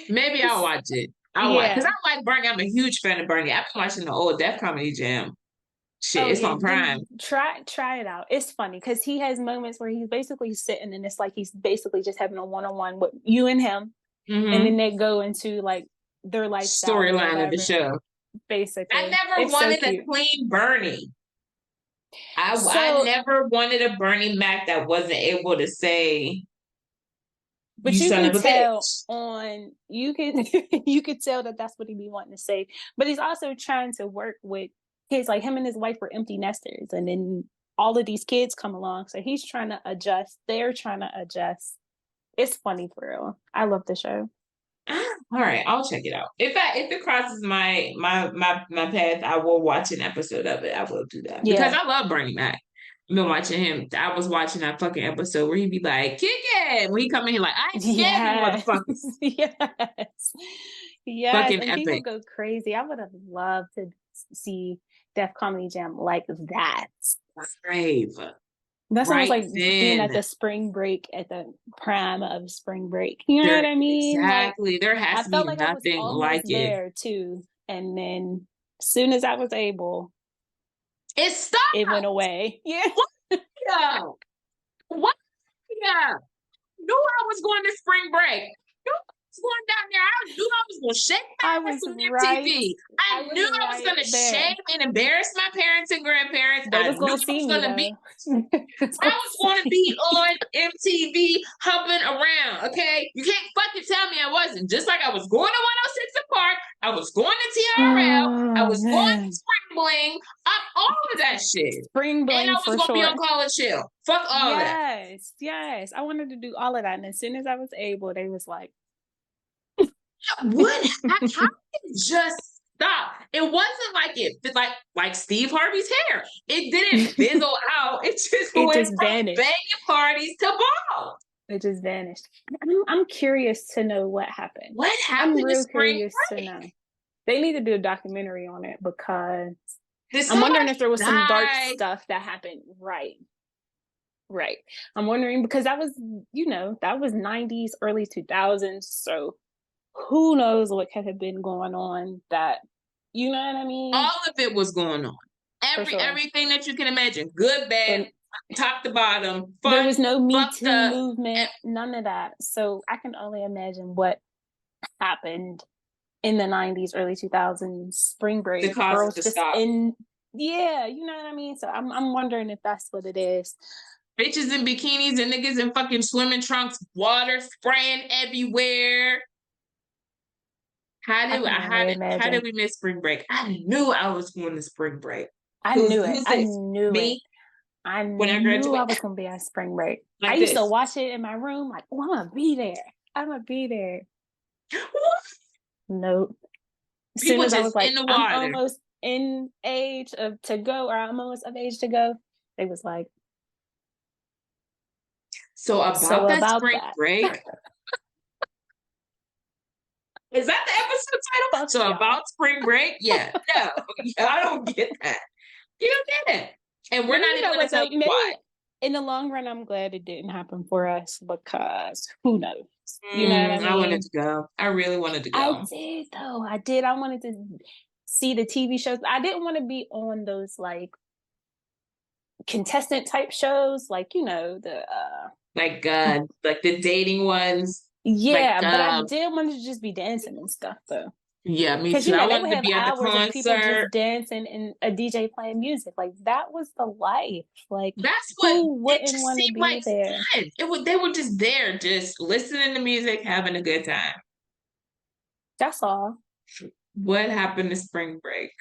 maybe I'll watch it. Because I like Bernie. I'm a huge fan of Bernie. I've been watching the old Def Comedy Jam. Shit, it's on Prime. Try it out. It's funny because he has moments where he's basically sitting and it's like he's basically just having a one-on-one with you and him. Mm-hmm. And then they go into like their lifestyle storyline of the show. Basically. I never wanted a clean Bernie. I never wanted a Bernie Mac that wasn't able to say, but you can tell you could tell that that's what he'd be wanting to say. But he's also trying to work with kids. Like him and his wife were empty nesters, and then all of these kids come along. So he's trying to adjust. They're trying to adjust. It's funny for real. I love the show. All right, I'll check it out. If it crosses my path, I will watch an episode of it. I will do that because I love Bernie Mac. I've been watching him. I was watching that fucking episode where he'd be like, "Kick it!" When he come in here like, "I ain't scared, motherfuckers." Yes, fucking and epic. People go crazy. I would have loved to see Def Comedy Jam like that. Brave. That's almost like being at the spring break, at the prime of spring break. You know what I mean? Exactly. Like, there has to be like nothing like it. There too, and then as soon as I was able, it stopped. It went away. Yeah. What? Yeah. Knew I was going to spring break. was going down there. I knew I was going to shake my I ass was on right. MTV. I I was knew I was right going to there. shame and embarrass my parents and grandparents. They I was knew gonna I see was me going to be though. I was going to be on MTV humping around, okay? You can't fucking tell me I wasn't. Just like I was going to 106 & Park, I was going to TRL, I Oh was going man, to Spring Bling, all of that shit. Spring And I Bling was for going to be sure. on College Hill. Fuck all that. Yes. I wanted to do all of that, and as soon as I was able, they was like, What? How did it just stop? It wasn't like it like Steve Harvey's hair. It didn't fizzle out. It just It went just from vanished. banging parties to ball. It just vanished. I'm curious to know what happened. What I'm happened to real Spring curious to Break? know. They need to do a documentary on it because Did I'm wondering somebody if there was some dark die? stuff that happened. Right. I'm wondering because that was, that was 90s, early 2000s. So who knows what could have been going on that, you know what I mean? All of it was going on. For sure. Everything that you can imagine. Good, bad, And top to bottom, fun, there was no Me fucked Too up. movement, none of that. So I can only imagine what happened in the 90s, early 2000s, spring break. To cause Girls it to just stop. yeah, you know what I mean? So I'm wondering if that's what it is. Bitches in bikinis and niggas in fucking swimming trunks, water spraying everywhere. How did we miss spring break? I knew I was going to spring break. I knew it. I knew Me? it. I When I knew I graduate? was gonna be on spring break. Like I used to this. watch it in my room, like, oh, I'm gonna be there. I'm gonna be there. Nope. As soon People as I just was like, in the I'm water. almost in age to go, or I'm almost of age to go, they was like, So about spring that. break. Is that the episode title? Fuck So y'all. about spring break? Yeah. No, I don't get that. You don't get it. And we're Maybe not even going to tell you why. In the long run, I'm glad it didn't happen for us because who knows? You know what I mean? I wanted to go. I really wanted to go. I did though. I did. I wanted to see the TV shows. I didn't want to be on those like contestant type shows, like the like the dating ones. yeah, but I did want to just be dancing and stuff though. Yeah, me Because too. I they wanted would to have be at the hours of people just concert. dancing and a DJ playing music. Like that was the life. Like That's who what it wouldn't just want to seemed be like there? fun. They were just there, just listening to music, having a good time. That's all. What happened to spring break?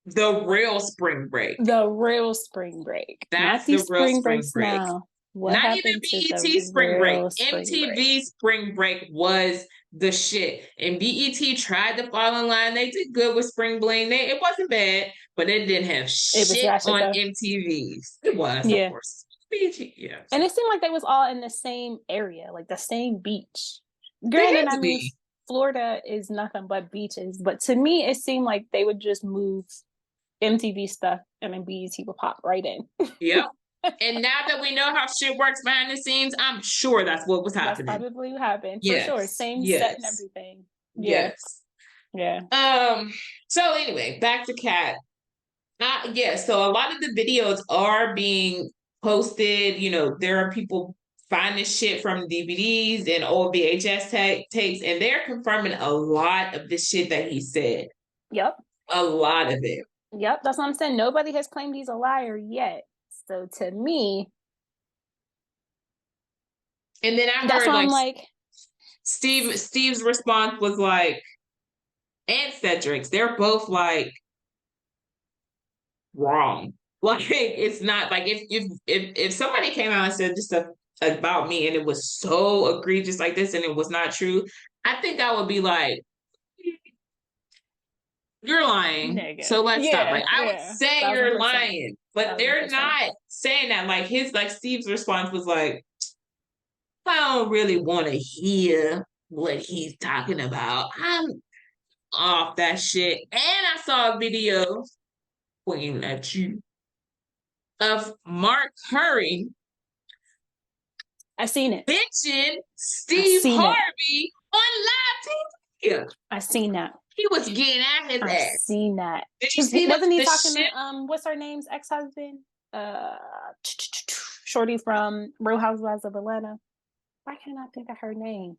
The real spring break. The real spring break. That's Not these the real spring spring breaks break. now. What Not even happened to BET the spring break. real spring MTV break? spring break was the shit. And BET tried to fall in line. They did good with Spring Bling. It wasn't bad, but it didn't have shit on though. MTV's. It was, Yeah. of course. BET, yeah. And it seemed like they was all in the same area, like the same beach. Granted, I mean, Florida is nothing but beaches, but to me, it seemed like they would just move MTV stuff and then BET would pop right in. Yep. And now that we know how shit works behind the scenes, I'm sure that's what was happening. That's probably what happened. Yes. For sure. Same set and everything. Yes. Yeah. So anyway, back to Kat. So a lot of the videos are being posted. There are people finding shit from DVDs and old VHS tapes, and they're confirming a lot of the shit that he said. Yep. A lot of it. Yep. That's what I'm saying. Nobody has claimed he's a liar yet. So to me, and then I heard like Steve's response was like, and Cedric's, they're both like wrong. Like it's not like if somebody came out and said just stuff about me and it was so egregious like this and it was not true, I think I would be like, you're lying. Nigga. So let's stop. Like I would say 100%. you're lying, but they're 100%. not saying that. Like Steve's response was like, I don't really want to hear what he's talking about. I'm off that shit. And I saw a video pointing at you of Mark Curry. I seen it. Bitching Steve Harvey on live TV. I seen that. He was getting at his ass. I seen that. Did you see Wasn't he the talking shit? to what's her name's ex-husband? Shorty from Real Housewives of Atlanta. Why can't I think of her name?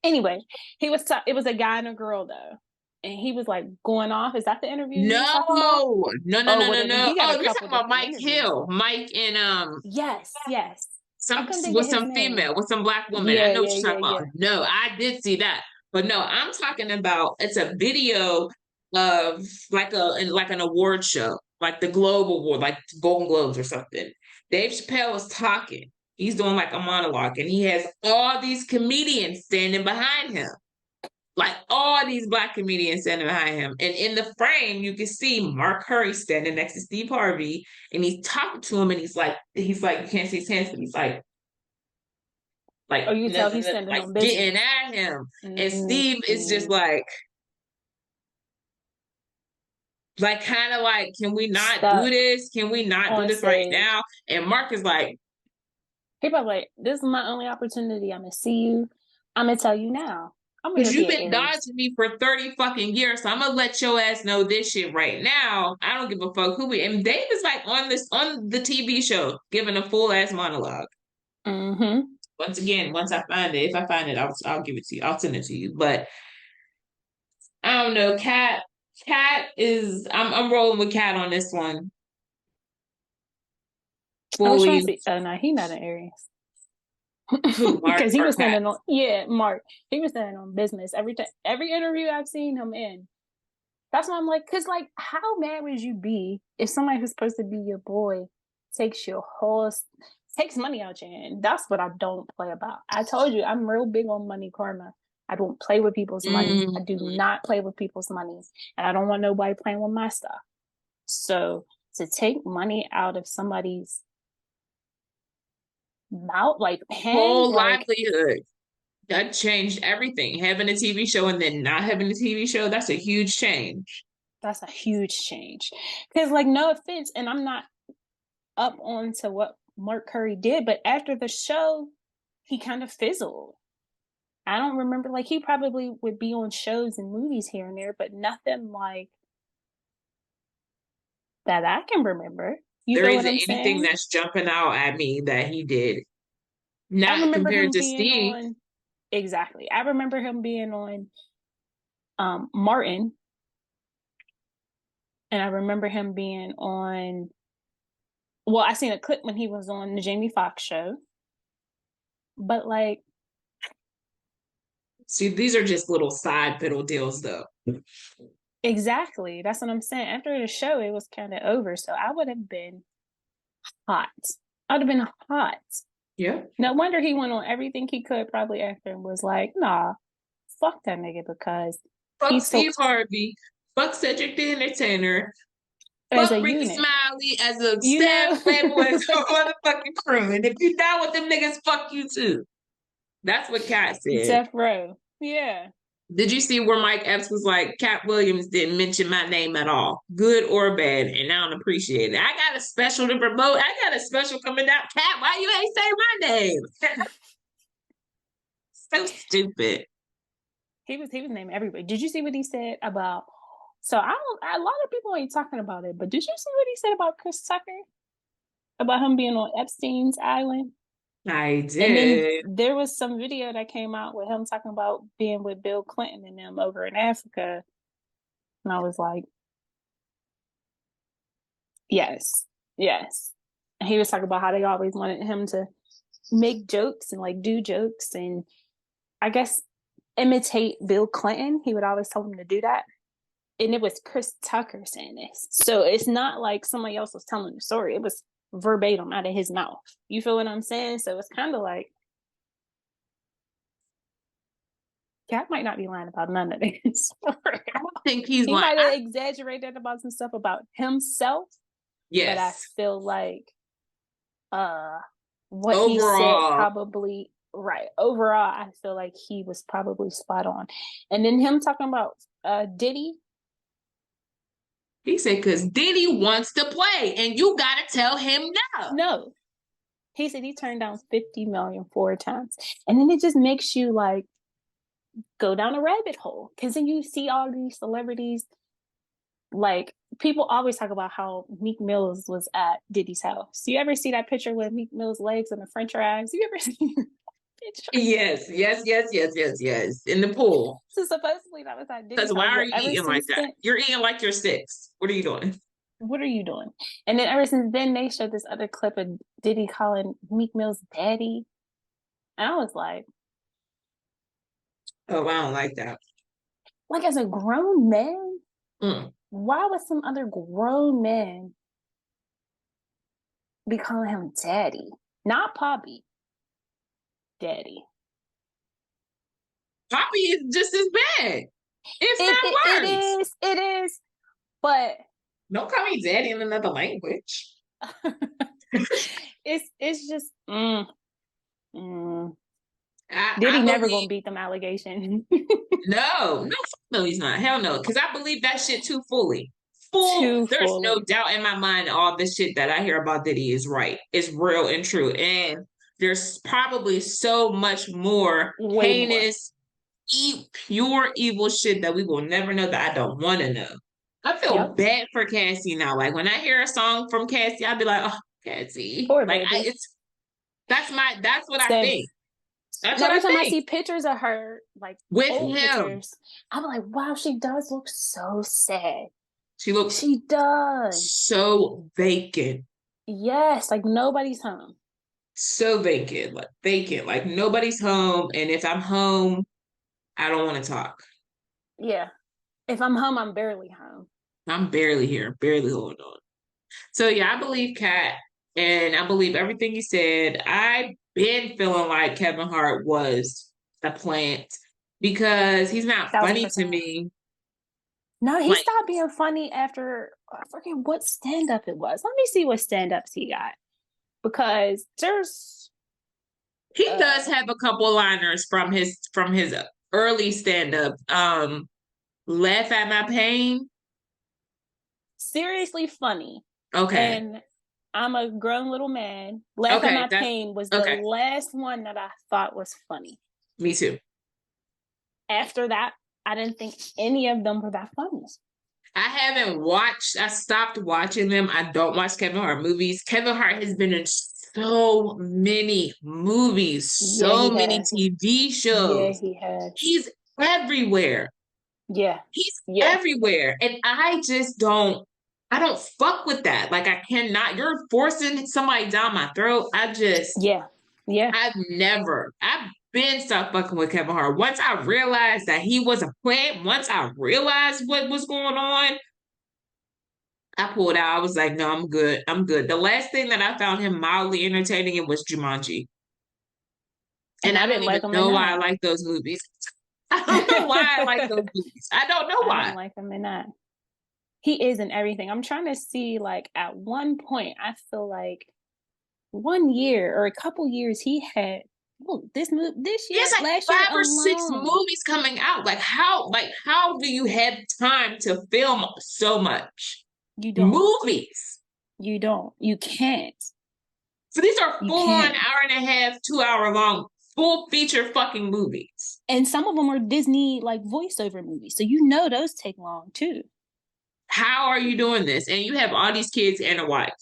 Anyway, it was a guy and a girl though. And he was like going off. Is that the interview you No, was talking about? Oh, well, then no. he got Oh, a you're couple talking about different Mike interviews. Hill, Mike and Yes, yes. I some couldn't think of with his some name. female with some black woman. I Yeah, know what yeah, you're yeah, talking about. yeah. No, I did see that, but no, I'm talking about it's a video of like an award show, like the Globe Award, like Golden Globes or something. Dave Chappelle is talking. He's doing like a monologue, and he has all these comedians standing behind him. Like all these black comedians standing behind him. And in the frame, you can see Mark Curry standing next to Steve Harvey, and he's talking to him, and he's like, you can't see his hands, but he's Oh, you tell he's standing like on getting business. at him. And Steve is just Mm-hmm. like kind of like, can we not do Stuck this? Can we not do on this right stage. now? And Mark is like, He probably like, this is my only opportunity. I'm gonna see you. I'm gonna tell you now. I'm because gonna you've be at been Aries. dodging me for 30 fucking years, so I'm gonna let your ass know this shit right now. I don't give a fuck who we. And Dave is like on the TV show giving a full ass monologue. Mm-hmm. Once again, once I find it, if I find it, I'll give it to you. I'll send it to you. But I don't know. Cat is. I'm rolling with Cat on this one. I was trying to Fully. see. Oh no, he's not an Aries. Mark Because he or was Cat? standing on Mark. He was standing on business every interview I've seen him in. That's why I'm like, because like, how mad would you be if somebody who's supposed to be your boy takes money out your hand? That's what I don't play about. I told you I'm real big on money karma. I don't play with people's money. I do not play with people's money, and I don't want nobody playing with my stuff. So to take money out of somebody's mouth, like Whole like, livelihood. That changed everything. Having a TV show and then not having a TV show, that's a huge change. that's a huge change. Because, like, no offense, and I'm not up onto what Mark Curry did, but after the show, he kind of fizzled. I don't remember, like, he probably would be on shows and movies here and there, but nothing like that I can remember. You There feel what isn't I'm anything saying? that's jumping out at me that he did. I Not remember compared him to being Steve. on, exactly. I remember him being on Martin, and I remember him being on, well, I seen a clip when he was on the Jamie Foxx show, but like, See, these are just little side fiddle deals, though. exactly. That's what I'm saying. After the show, it was kind of over. So I would have been hot. I would have been hot. Yeah. No wonder he went on everything he could probably after and was like, nah, fuck that nigga, because Fuck he's Steve Harvey. Fuck Cedric the Entertainer. as Fuck a Ricky unit. Smiley as a You know? staff member as a motherfucking crew. And if you down with them niggas, fuck you too. That's what Kat said. Death Row. Yeah. Did you see where Mike Epps was like, Cat Williams didn't mention my name at all, good or bad, and I don't appreciate it. I got a special to promote. I got a special coming out. Cat, why you ain't say my name? So stupid. He was naming everybody. Did you see what he said about, so a lot of people ain't talking about it, but did you see what he said about Chris Tucker? About him being on Epstein's island? I did. And then there was some video that came out with him talking about being with Bill Clinton and them over in Africa. And I was like, yes. And he was talking about how they always wanted him to make jokes and like do jokes and I guess imitate Bill Clinton. He would always tell him to do that. And it was Chris Tucker saying this. So it's not like somebody else was telling the story. It was verbatim out of his mouth. You feel what I'm saying? So it's kind of like, Cat might not be lying about none of this. I don't think he's he lying. might have exaggerated about some stuff about himself. Yes. But I feel like what Overall, he said probably right. Overall, I feel like he was probably spot on. And then him talking about Diddy. He said, because Diddy wants to play, and you gotta tell him no. No. He said he turned down $50 million 4 times. And then it just makes you like go down a rabbit hole. Because then you see all these celebrities, like people always talk about how Meek Mills was at Diddy's house. You ever see that picture with Meek Mill's legs and the French fries? You ever see Yes, yes, yes, yes, yes, yes. In the pool. So supposedly that was how Diddy Because why song, are but you ever eating like since that? then, You're eating like you're 6. What are you doing? what are you doing? And then ever since then, they showed this other clip of Diddy calling Meek Mill's daddy. And I was like, Oh, I don't like that. like as a grown man, Mm. why would some other grown man be calling him daddy? Not Poppy, daddy. Poppy is just as bad. If not worse. It is, but Don't call me daddy in another language. it's just Diddy I never believe, gonna beat them allegations. no, he's not. Hell no. Because I believe that shit too fully. There's no doubt in my mind all the shit that I hear about Diddy is right. It's real and true. And there's probably so much more heinous, pure evil shit that we will never know that I don't want to know. I feel bad for Cassie now. Like when I hear a song from Cassie, I'll be like, "Oh, Cassie." Poor like baby. that's what I think. That's and what every I time think. I see pictures of her, like with old him, pictures, I'm like, wow, she does look so sad. She looks She does. so vacant. Yes, like nobody's home. So vacant, like vacant, like nobody's home. And if I'm home, I don't want to talk. Yeah. If I'm home, I'm barely home. I'm barely here, barely holding on. So yeah, I believe Kat, and I believe everything you said. I've been feeling like Kevin Hart was a plant because he's not funny to me. No, he stopped being funny after I forget what stand-up it was. Let me see what stand-ups he got. Because he does have a couple liners from his early stand-up. Laugh at my pain. Seriously funny. Okay. And I'm a grown little man. Laugh at my pain was the last one that I thought was funny. Me too. After that, I didn't think any of them were that funny. I stopped watching them. I don't watch Kevin Hart movies. Kevin Hart has been in so many movies, so many TV shows. Yeah, he has. He's everywhere. Yeah. He's everywhere. And I don't fuck with that. Like I cannot, you're forcing somebody down my throat. I've been stopped fucking with Kevin Hart. Once I realized that he was a plant, once I realized what was going on, I pulled out. I was like, no, I'm good. I'm good. The last thing that I found him mildly entertaining in was Jumanji. And I don't even know why I like those movies. I don't know why I like those movies. I don't know why. I don't like him in that. He is in everything. I'm trying to see, like, at one point, I feel like 1 year or a couple years he had this year, like last 5 year or 6 movies coming out. Like how do you have time to film so much? You don't. Movies. You don't. You can't. So these are full on hour and a half, 2 hour long, full feature fucking movies. And some of them are Disney like voiceover movies. So you know those take long too. How are you doing this? And you have all these kids and a wife.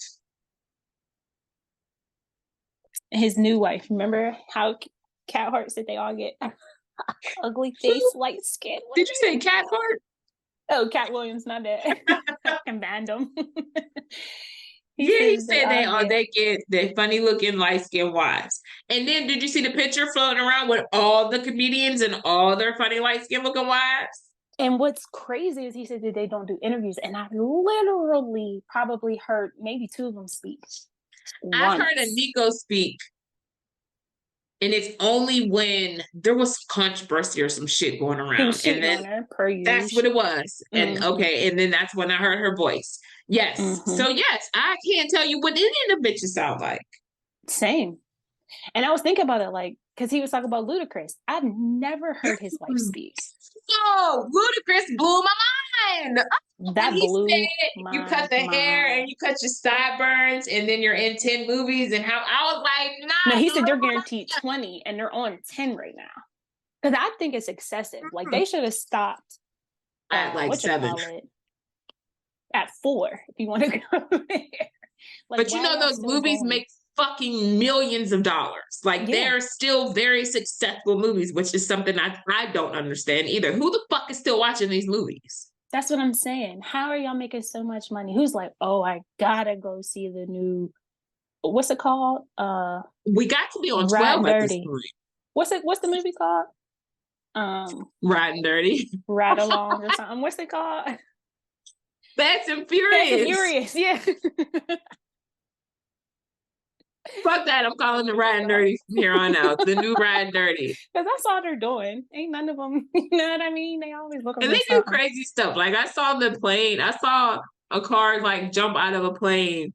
His new wife. Remember how Cat Hart said they all get ugly face, light skin? Did you say Cat Hart? Oh, Cat Williams, not that. I banned him. He said they get their funny looking light skinned wives. And then did you see the picture floating around with all the comedians and all their funny light skinned looking wives? And what's crazy is he said that they don't do interviews. And I literally probably heard maybe 2 of them speak. I've heard a Nico speak. And it's only when there was controversy or some shit going around. And then that's what it was. And and then that's when I heard her voice. Yes. So yes, I can't tell you what any of the bitches sound like. Same. And I was thinking about it, like, because he was talking about Ludacris. I've never heard his wife speak. Oh, Ludacris blew my mind. That blew you cut the hair and you cut your sideburns and then you're in 10 movies and how I was like, nah. No, he said they're guaranteed 20 and they're on 10 right now. Because I think it's excessive. Like they should have stopped at like 7. At 4, if you want to go there. Like, but you know those movies make fucking millions of dollars. Like they're still very successful movies, which is something I don't understand either. Who the fuck is still watching these movies? That's what I'm saying. How are y'all making so much money? Who's like, oh, I gotta go see the new, what's it called? We got to be on Riding 12 at this Dirty. point. What's the movie called? Riding Dirty. Ride Along or something. What's it called? Fast and Fast Furious. and Furious, yeah. Fuck that. I'm calling it Riding Dirty from here on out. The new Riding Dirty. Because that's all they're doing. Ain't none of them, you know what I mean? They always look And they do crazy stuff. Like I saw the plane. I saw a car like jump out of a plane.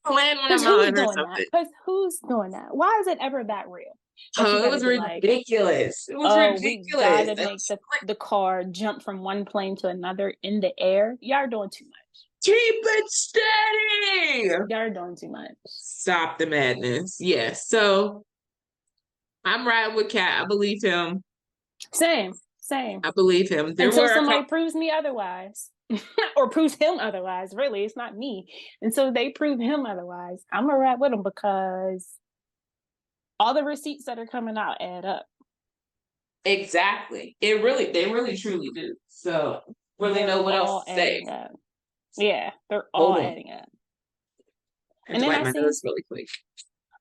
Land on a mountain or something. Because who's doing that? Why is it ever that real? Oh, it was ridiculous. It was ridiculous. We gotta make the car jump from one plane to another in the air. Y'all are doing too much. Keep it steady. Y'all are doing too much. Stop the madness. Yes. So I'm riding with Cat. I believe him. Same. I believe him. Until somebody proves me otherwise. Or proves him otherwise. Really, it's not me. And so they prove him otherwise. I'm gonna ride with him because all the receipts that are coming out add up. Exactly. They really truly do. So really know what else to say. Yeah, they're all adding up. And then I seen really quick.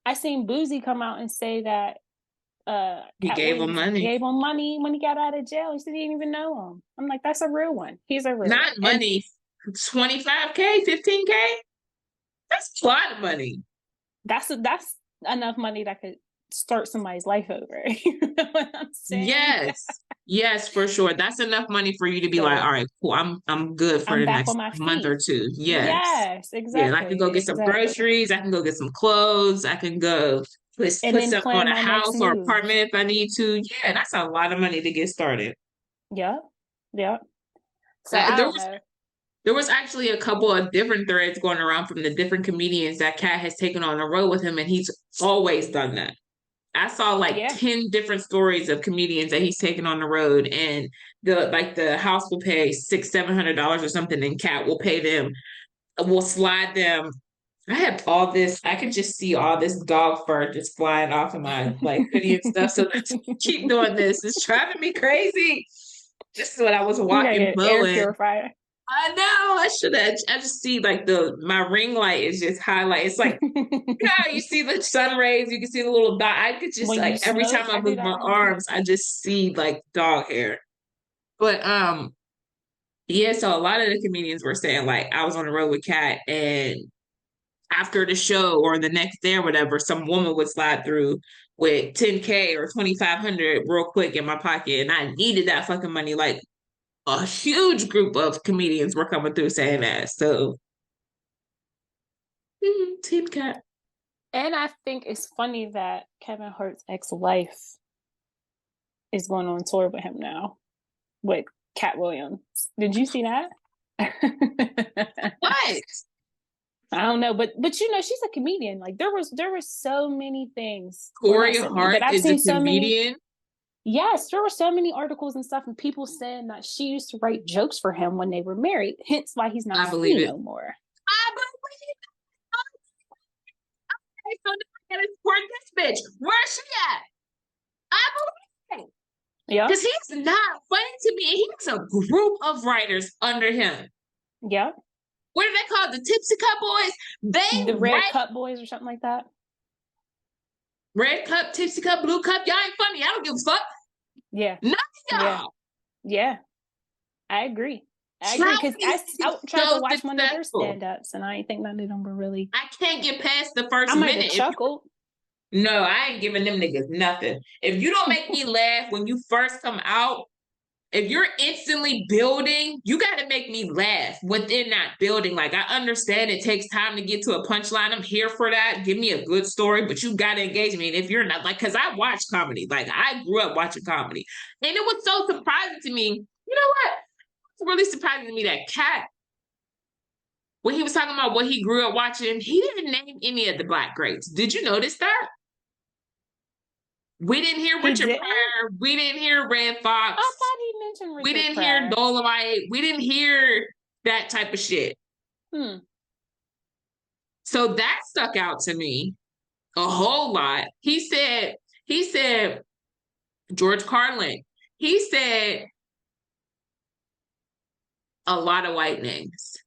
I seen Boozy come out and say that he gave him money. Gave him money when he got out of jail. He said he didn't even know him. I'm like, that's a real one. He's a real not one. Money. 25K, 15K. That's a lot of money. That's enough money that could start somebody's life over. You know what I'm saying? Yes, for sure. That's enough money for you to be like, all right, cool. I'm good for the next month or two. Yes, exactly. Yeah, I can go get some groceries. I can go get some clothes. I can go put something on a house or apartment if I need to. Yeah, that's a lot of money to get started. Yeah. So there was actually a couple of different threads going around from the different comedians that Cat has taken on the road with him, and he's always done that. I saw 10 different stories of comedians that he's taken on the road, and the house will pay $600-$700 or something, and Cat will pay them, will slide them. I have all this. I can just see all this dog fur just flying off of my hoodie and stuff. So let's keep doing this. It's driving me crazy. This is what I was walking mowing. Air purifier. I know. I should have. I just see my ring light is just highlight. It's like you see the sun rays. You can see the little dot. I could just every time I move my arms, I just see dog hair. But yeah. So a lot of the comedians were saying I was on the road with Cat, and after the show or the next day or whatever, some woman would slide through with $10K or $2,500 real quick in my pocket, and I needed that fucking money. A huge group of comedians were coming through saying that. So, Team Cat. And I think it's funny that Kevin Hart's ex-wife is going on tour with him now, with Cat Williams. Did you see that? What? I don't know, but she's a comedian. There were so many things. Corey Hart is a comedian. Yes, there were so many articles and stuff, and people saying that she used to write jokes for him when they were married. Hence why he's not free no more. I believe it. Okay, so now I gotta support this bitch. Where's she at? I believe it. Yeah, because he's not funny to me. He has a group of writers under him. Yeah. What are they called? The Tipsy Cup Boys? The Red Cup Boys or something like that. Red Cup, Tipsy Cup, Blue Cup. Y'all ain't funny. I don't give a fuck. Yeah. None of y'all. Yeah. I agree. Because I tried to watch one of their stand-ups, and I ain't think none of them were really. I can't get past the first minute. I might have chuckled. No, I ain't giving them niggas nothing. If you don't make me laugh when you first come out, if you're instantly building, you got to make me laugh within that building. I understand it takes time to get to a punchline. I'm here for that. Give me a good story, but you got to engage me. And if you're not, because I watch comedy. I grew up watching comedy. And it was so surprising to me. You know what? It's really surprising to me that Cat, when he was talking about what he grew up watching, he didn't name any of the Black greats. Did you notice that? We didn't hear Richard Pryor. We didn't hear Red Fox. I thought he mentioned Richard We didn't Pryor. hear Dolomite. We didn't hear that type of shit. So that stuck out to me a whole lot. He said George Carlin. He said a lot of white names,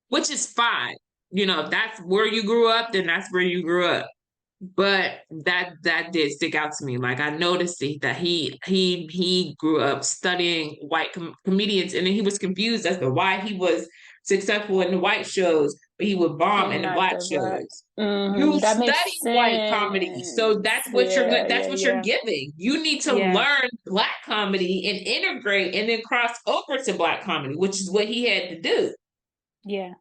which is fine. You know, if that's where you grew up, then that's where you grew up. But that did stick out to me. Like I noticed that he grew up studying white comedians, and then he was confused as to why he was successful in the white shows, but he would bomb in the black shows. You That study makes white comedy, so sense. that's what you're Yeah, that's yeah, what yeah. you're giving. You need to Yeah. learn black comedy and integrate, and then cross over to black comedy, which is what he had to do. Yeah.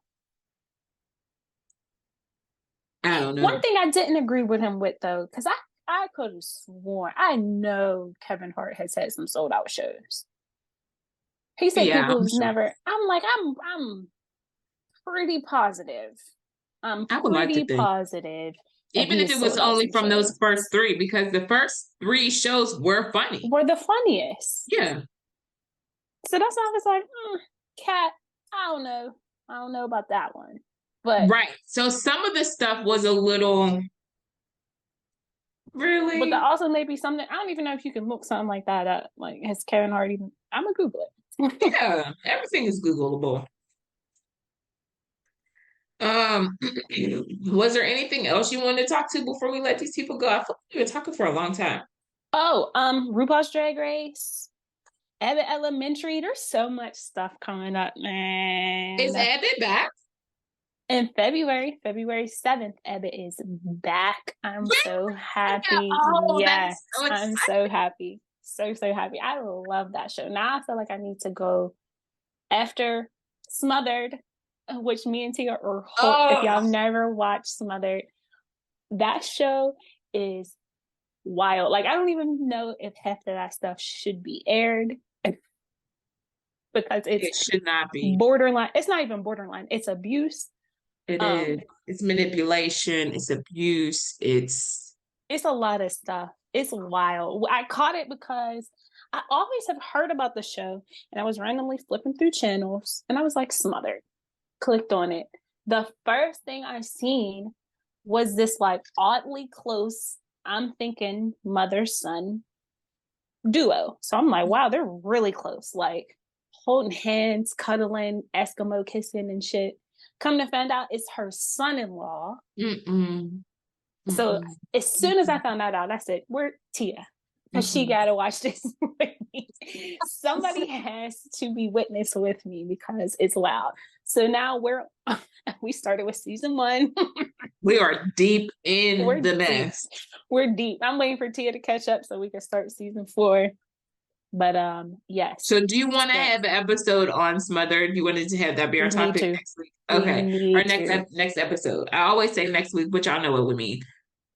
I don't know. One thing I didn't agree with him with though, because I could have sworn I know Kevin Hart has had some sold out shows. He said Yeah, people I'm was sure. never. I'm like I'm pretty positive. I'm I would like to pretty think. positive. that Even he if has it was sold out only some from those shows. first three, because the first three shows were funny. Were the funniest. Yeah. So that's why I was like, Cat, I don't know about that one. But Right. So some of the stuff was a little really. But there also may be something. I don't even know if you can look something like that up. Like, has Kevin Hart even? I'm gonna Google it. Yeah, everything is Googleable. Was there anything else you wanted to talk to before we let these people go? I feel like we've been talking for a long time. Oh, RuPaul's Drag Race, Abbott Elementary. There's so much stuff coming up, man. Is Abbott back? In February 7th, Abbott is back. I'm so happy. Oh, Yes, that's so I'm so happy. So happy. I love that show. Now I feel like I need to go after Smothered, which me and Tia are hooked. If y'all never watched Smothered, that show is wild. Like, I don't even know if half of that stuff should be aired because It should not be. borderline. It's not even borderline. It's abuse. It is. It's manipulation. It's abuse. It's a lot of stuff. It's wild. I caught it because I always have heard about the show, and I was randomly flipping through channels, and I was like, Smothered. Clicked on it. The first thing I seen was this like oddly close, I'm thinking mother-son duo. So I'm like, wow, they're really close. Like holding hands, cuddling, Eskimo kissing and shit. Come to find out, it's her son-in-law. So as soon as I found that out, I said, "Where Tia? Because she gotta watch this with me. Somebody has to be witness with me because it's loud." So now we started with season 1. We are deep in the mess. We're deep. I'm waiting for Tia to catch up so we can start season 4. But yes. So do you want to have an episode on Smothered? You wanted to have that be our topic next week? Okay. Our next episode. I always say next week, but y'all know what we mean.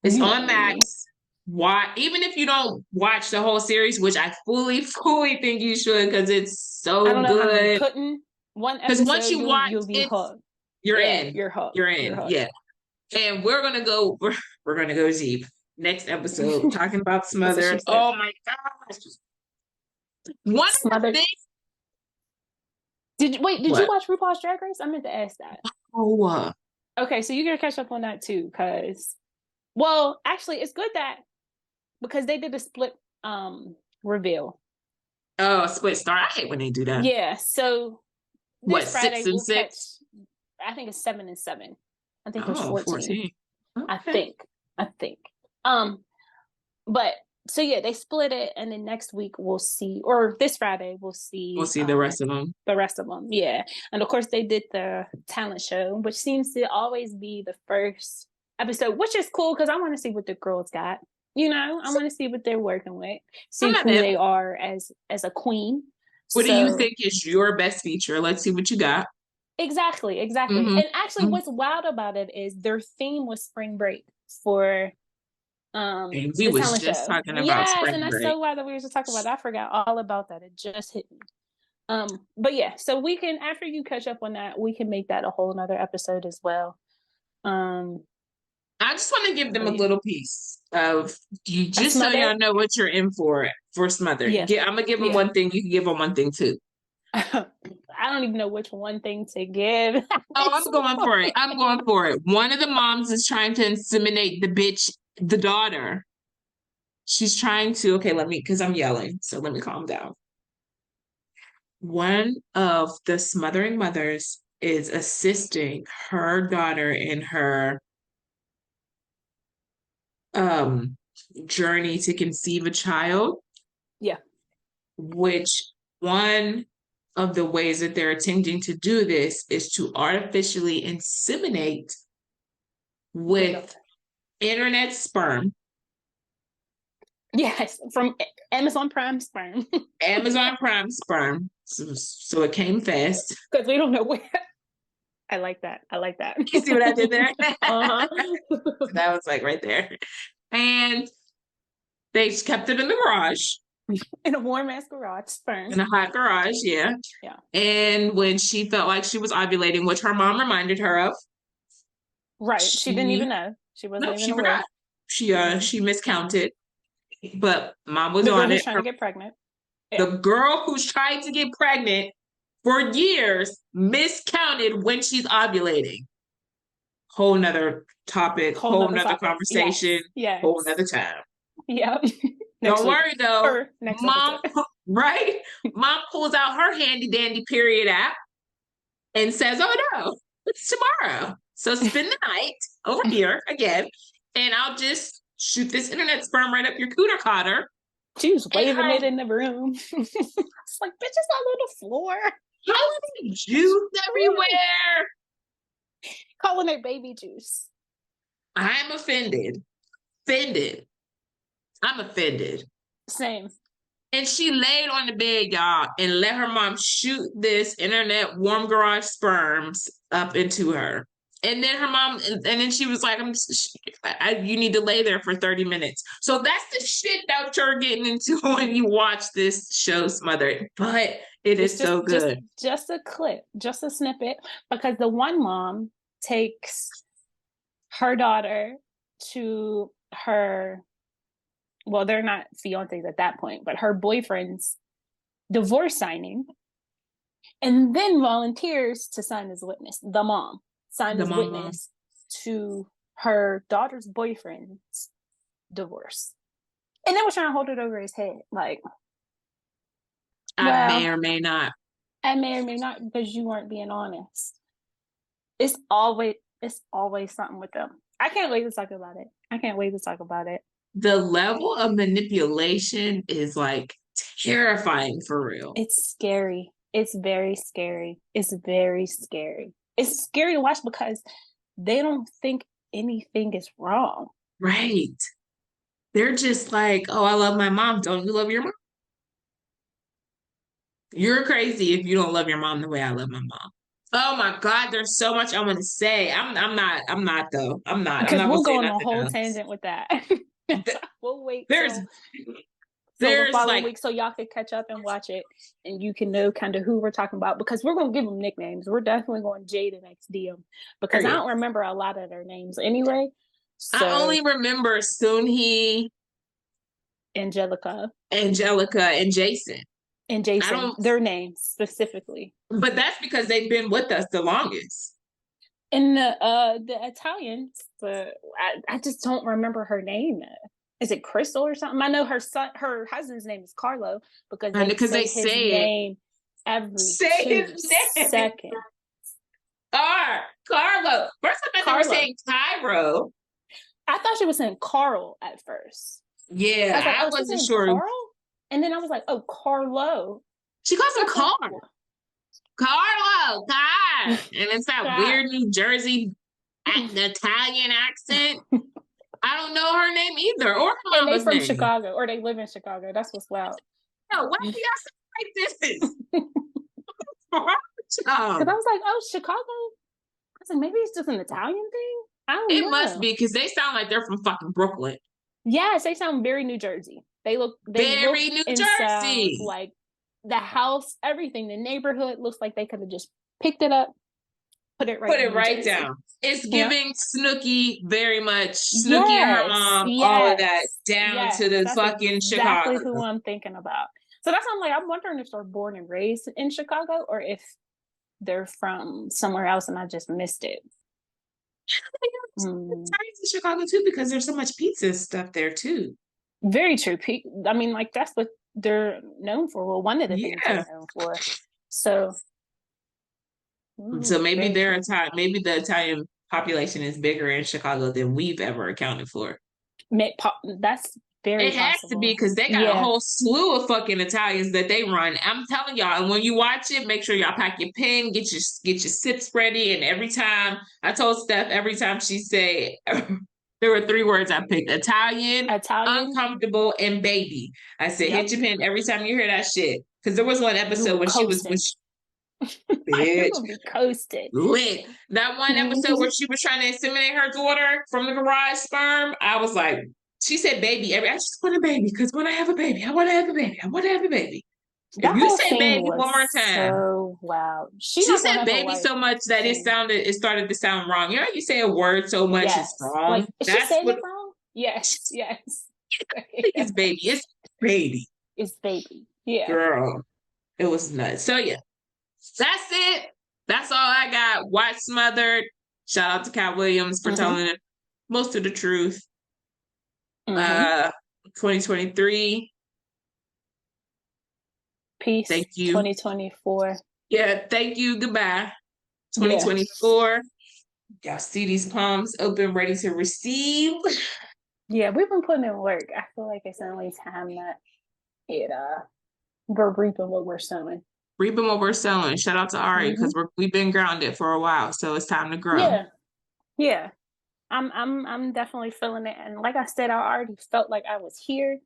It's on Max. Why? Even if you don't watch the whole series, which I fully think you should, because it's so I don't know good. How you couldn't. One episode, because once you watch, you'll be hooked. You're in. You're hooked. You're in. Yeah. And we're gonna go deep. Next episode, talking about Smothered. Oh my gosh. One Smothered. Did you watch RuPaul's Drag Race? I meant to ask that. Oh. Okay, so you're gonna catch up on that too, because, well, actually, it's good that because they did a split reveal. Oh, split star! I hate when they do that. Yeah. So this Friday 6 and 6? I think it's 7 and 7. I think it's 14. Okay. I think. But so yeah, they split it, and then next week we'll see, or this Friday we'll see the rest of them. The rest of them, yeah. And of course they did the talent show, which seems to always be the first episode, which is cool because I want to see what the girls got. You know, I want to see what they're working with, see who they are as a queen. What do you think is your best feature? Let's see what you got. Exactly. Mm-hmm. And actually, what's wild about it is their theme was spring break for and we was just talking about spring break. And that's so wild that we were just talking about that. I forgot all about that. It just hit me. But yeah, so we can, after you catch up on that, we can make that a whole nother episode as well. I just want to give them a little piece of you, just so y'all know what you're in for Smothered. Yeah. I'm gonna give them one thing. You can give them one thing too. I don't even know which one thing to give. Oh, I'm going for it. I'm going for it. One of the moms is trying to inseminate the daughter. She's trying to, okay, because I'm yelling, so let me calm down. One of the smothering mothers is assisting her daughter in her journey to conceive a child. Yeah. Which one of the ways that they're attempting to do this is to artificially inseminate with internet sperm. Yes, from Amazon Prime sperm. Amazon Prime sperm. So it came fast. Because we don't know where. I like that. You see what I did there? Uh-huh. That was like right there. And they kept it in the garage. In a warm ass garage, sperm. In a hot garage, yeah. Yeah. And when she felt like she was ovulating, which her mom reminded her of. Right. She didn't even know. She wasn't even aware. Forgot. She miscounted. But mom was the girl on who's it. trying to get pregnant. Yeah. The girl who's trying to get pregnant for years miscounted when she's ovulating. Whole nother topic, whole nother conversation, yes. Whole nother time. Yep. Don't worry though. Mom, right? Mom pulls out her handy dandy period app and says, "Oh no, it's tomorrow. So spend the night over here again, and I'll just shoot this internet sperm right up your cooter cotter." She was waving it in the room. It's like, bitch, it's all on the floor. Juice everywhere. Calling it baby juice. I'm offended. I'm offended. Same. And she laid on the bed, y'all, and let her mom shoot this internet warm garage sperms up into her. And then her mom, and then she was like, you need to lay there for 30 minutes. So that's the shit that you're getting into when you watch this show, Smothered. But it's so good. Just a clip, just a snippet, because the one mom takes her daughter to her, well, they're not fiancés at that point, but her boyfriend's divorce signing, and then volunteers to sign as witness. The mom signed as witness to her daughter's boyfriend's divorce. And then was trying to hold it over his head. Like, I may or may not. I may or may not, because you weren't being honest. It's always something with them. I can't wait to talk about it. The level of manipulation is like terrifying for real. It's scary. It's very scary. It's very scary. It's scary to watch because they don't think anything is wrong. Right. They're just like, oh, I love my mom. Don't you love your mom? You're crazy if you don't love your mom the way I love my mom. Oh my God, there's so much I want to say. I'm not though. I'm not. Because we'll go on a whole else. Tangent with that. We'll wait there's the following week so y'all can catch up and watch it, and you can know kind of who we're talking about, because we're going to give them nicknames. We're definitely going Jade and XDM because I don't remember a lot of their names anyway. So, I only remember Soonhee, Angelica, and Jason. And Jason, their names specifically. But that's because they've been with us the longest. And the Italians, I just don't remember her name. Is it Crystal or something? I know her husband's name is Carlo because they say his name every 2 seconds. Carlo. First I thought they were saying Cairo. I thought she was saying Carl at first. Yeah, I wasn't sure. Carl? And then I was like, oh, Carlo. She calls him Carlo. Carlo, Car. And it's that weird New Jersey Italian accent. I don't know her name either, or her mama's name. Chicago, or they live in Chicago. That's what's wild. No, why do y'all say like this? Because I was like, oh, Chicago? I was like, maybe it's just an Italian thing? I don't know. It must be, because they sound like they're from fucking Brooklyn. Yes, they sound very New Jersey. They look New Jersey. Like the house, everything, the neighborhood looks like they could have just picked it up, put it right down. It's giving Snooki very much. Snooki and her mom, all of that down to the fucking Chicago. Exactly who I'm thinking about. So that's why I'm like, I'm wondering if they're born and raised in Chicago or if they're from somewhere else and I just missed it. Italians in Chicago too, because there's so much pizza stuff there too. Very true. I mean, like that's what they're known for. Well, one of the things Yeah. they're known for. So maybe very true. maybe the Italian population is bigger in Chicago than we've ever accounted for. That's very It has to be, because they got a whole slew of fucking Italians that they run. I'm telling y'all, and when you watch it, make sure y'all pack your pen, get your sips ready. And every time I told Steph, every time she say there were 3 words I picked: Italian, uncomfortable, and baby. I said, hit your pen every time you hear that shit. Because there was one episode when she was bitch, be coasted. Lit. That one episode where she was trying to inseminate her daughter from the garage sperm. I was like, she said baby. I just want a baby, because when I have a baby, I want to have a baby. I want to have a baby. If you say baby one more time. So wow. She said baby so much that it started to sound wrong. You know, you say a word so much it's wrong. Like, she said it wrong? Yes. It's baby. It's baby. It's baby. Yeah. Girl. It was nuts. So yeah. That's it. That's all I got. Watch Smothered. Shout out to Cat Williams for telling most of the truth. 2023. Peace. Thank you. 2024. Yeah, thank you. Goodbye. 2024. Y'all see these palms open, ready to receive. Yeah, we've been putting in work. I feel like it's only time that we're reaping what we're sowing. Reaping what we're selling. Shout out to Ari, because we've been grounded for a while, so it's time to grow. Yeah. I'm definitely feeling it, and like I said, I already felt like I was here,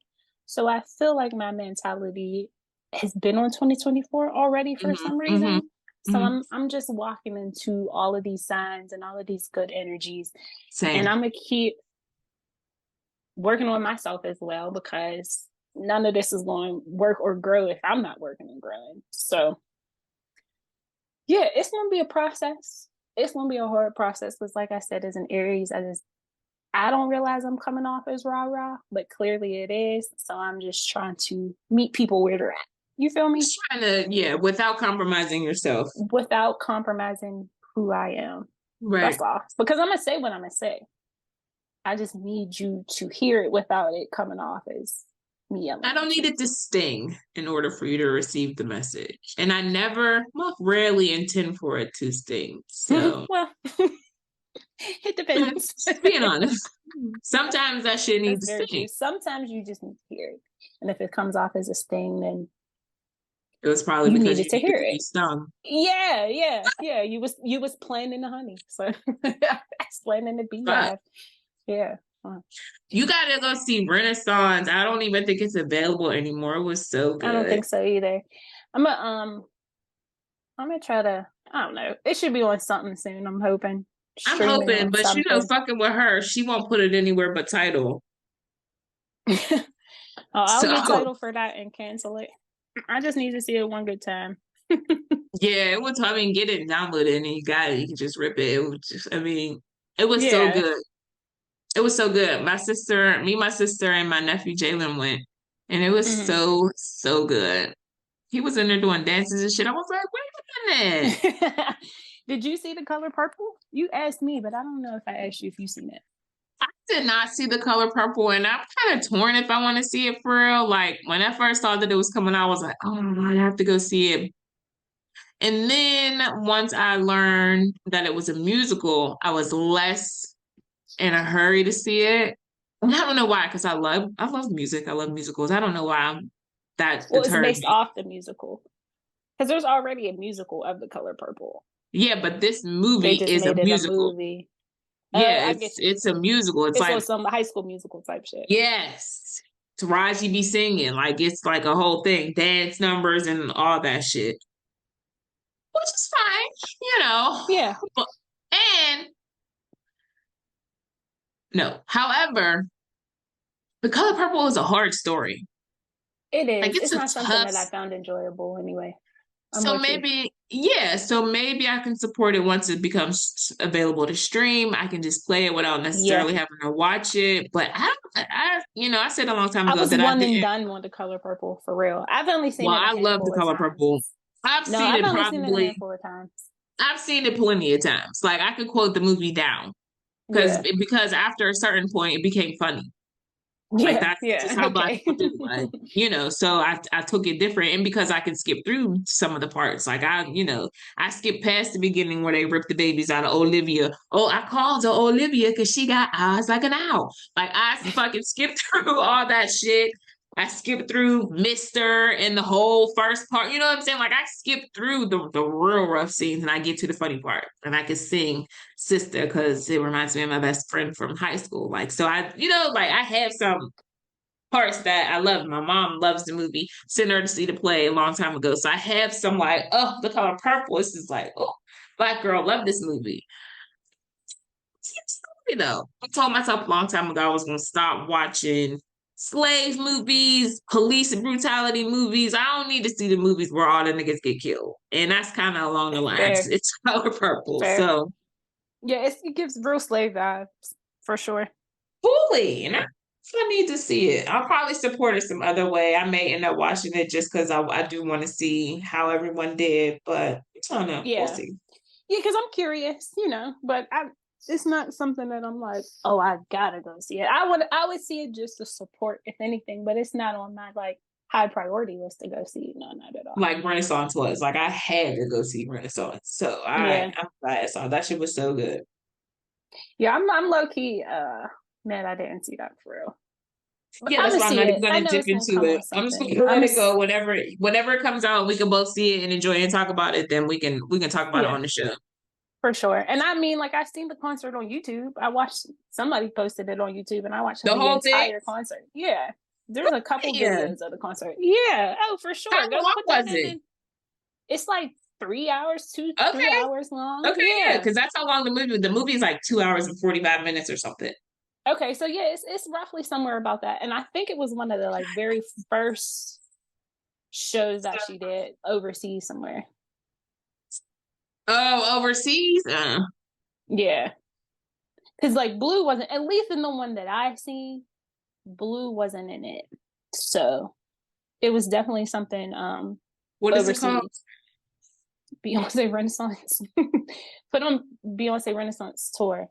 so I feel like my mentality has been on 2024 already for some reason. So I'm just walking into all of these signs and all of these good energies. Same. And I'm gonna keep working on myself as well, because none of this is going to work or grow if I'm not working and growing. So yeah, it's going to be a process. It's going to be a hard process, because like I said, as an Aries, I don't realize I'm coming off as rah-rah, but clearly it is. So I'm just trying to meet people where they're at. You feel me? Just trying to, without compromising yourself. Without compromising who I am. Right. That's all. Because I'm going to say what I'm going to say. I just need you to hear it without it coming off as me. I don't need it to sting in order for you to receive the message. And I rarely intend for it to sting. So, well, it depends. Just being honest. Sometimes that shit needs to sting. Sometimes you just need to hear it. And if it comes off as a sting, then it was probably you because needed to hear it. Stung. Yeah. You was playing in the honey. So that's playing in the beehive. Yeah. You gotta go see Renaissance. I don't even think it's available anymore. It was so good. I don't think so either. I'm gonna try to. I don't know. It should be on something soon. I'm hoping. I'm hoping, but fucking with her, she won't put it anywhere but Tidal. I'll get Tidal for that and cancel it. I just need to see it one good time. Yeah, it was. I mean, get it, download it, and you got it. You can just rip it. It was just. I mean, it was so good. It was so good. My sister, and my nephew Jalen went, and it was so good. He was in there doing dances and shit. I was like, wait a minute. Did you see The Color Purple? You asked me, but I don't know if I asked you if you seen it. I did not see The Color Purple, and I'm kind of torn if I want to see it for real. Like, when I first saw that it was coming out, I was like, oh, I have to go see it. And then once I learned that it was a musical, I was less in a hurry to see it. And I don't know why, because I love music. I love musicals. I don't know why it's based off the musical. Because there's already a musical of The Color Purple. Yeah, but this movie is a musical. Yeah, it's a musical. It's like some High School Musical type shit. Yes. Taraji be singing. Like, it's like a whole thing. Dance numbers and all that shit. Which is fine, Yeah. However, The Color Purple is a hard story. It is. Like, it's not something that I found enjoyable anyway. So maybe I can support it once it becomes available to stream. I can just play it without necessarily having to watch it. But I said a long time ago that I didn't. Done with The Color Purple for real. I've only seen it. Well, I love The Color Purple. I've seen it probably 4 times. I've seen it plenty of times. Like I could quote the movie down Yeah. because after a certain point it became funny. Like that's just how Black Okay. people do. Like, so I took it different. And because I can skip through some of the parts, like I skipped past the beginning where they ripped the babies out of Olivia. Oh, I called her Olivia because she got eyes like an owl. Like I fucking skipped through all that shit. I skipped through Mister and the whole first part. You know what I'm saying? Like I skipped through the real rough scenes and I get to the funny part. And I can sing Sister because it reminds me of my best friend from high school. Like so like I have some parts that I love. My mom loves the movie. Sent her to see the play a long time ago. So I have some like, oh, the color purple. This is like, oh, Black girl, love this movie. I told myself a long time ago I was gonna stop watching slave movies, police and brutality movies. I don't need to see the movies where all the niggas get killed. And that's kind of along the lines. Fair. It's color purple. Fair. So Yeah, it gives real slave vibes for sure. fully. And I need to see it. I'll probably support it some other way. I may end up watching it just because I do want to see how everyone did, but I don't know. Yeah. We'll see. Yeah, because I'm curious, but it's not something that I'm like, oh, I gotta go see it. I would see it just to support, if anything, but it's not on my like high priority list to go see. No, not at all. Like Renaissance was. Like I had to go see Renaissance. So I'm glad I saw that shit was so good. Yeah, I'm low key mad I didn't see that for real. Yeah, that's why I'm not even gonna dip into it. I'm just gonna let it go. Whenever it comes out, we can both see it and enjoy it and talk about it. Then we can talk about it on the show. For sure. And I mean, like, I've seen the concert on YouTube. I watched, somebody posted it on YouTube and I watched the whole entire concert. Yeah. There's a couple videos of the concert. Yeah. Oh, for sure. How long was it? It's like 3 hours, 3 hours long. Okay, yeah. Because that's how long the movie is like 2 hours and 45 minutes or something. Okay, so yeah, it's roughly somewhere about that. And I think it was one of the like very first shows that she did overseas somewhere. Oh, overseas? Yeah. Because like Blue wasn't, at least in the one that I've seen, Blue wasn't in it. So it was definitely something what is overseas. It called? Beyonce Renaissance. Put on Beyonce Renaissance tour.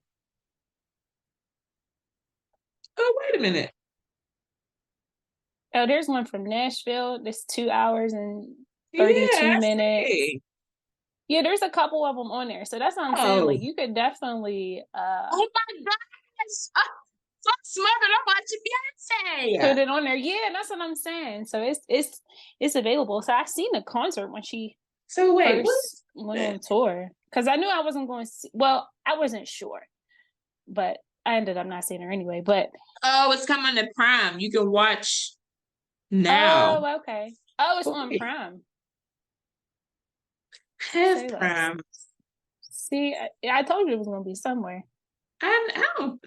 Oh, wait a minute. Oh, there's one from Nashville. It's 2 hours and 32 minutes. See. Yeah, there's a couple of them on there. So that's what I'm saying. Like, you could definitely oh my gosh. Oh, so smothered. I'm watching Beyonce. Put it on there. Yeah, that's what I'm saying. So it's available. So I seen the concert when she first went on tour. Because I knew I wasn't going to see, well, I wasn't sure. But I ended up not seeing her anyway. But it's coming to Prime. You can watch now. Oh, okay. Oh, it's on Prime. Have Prime. See, I told you it was going to be somewhere. I don't,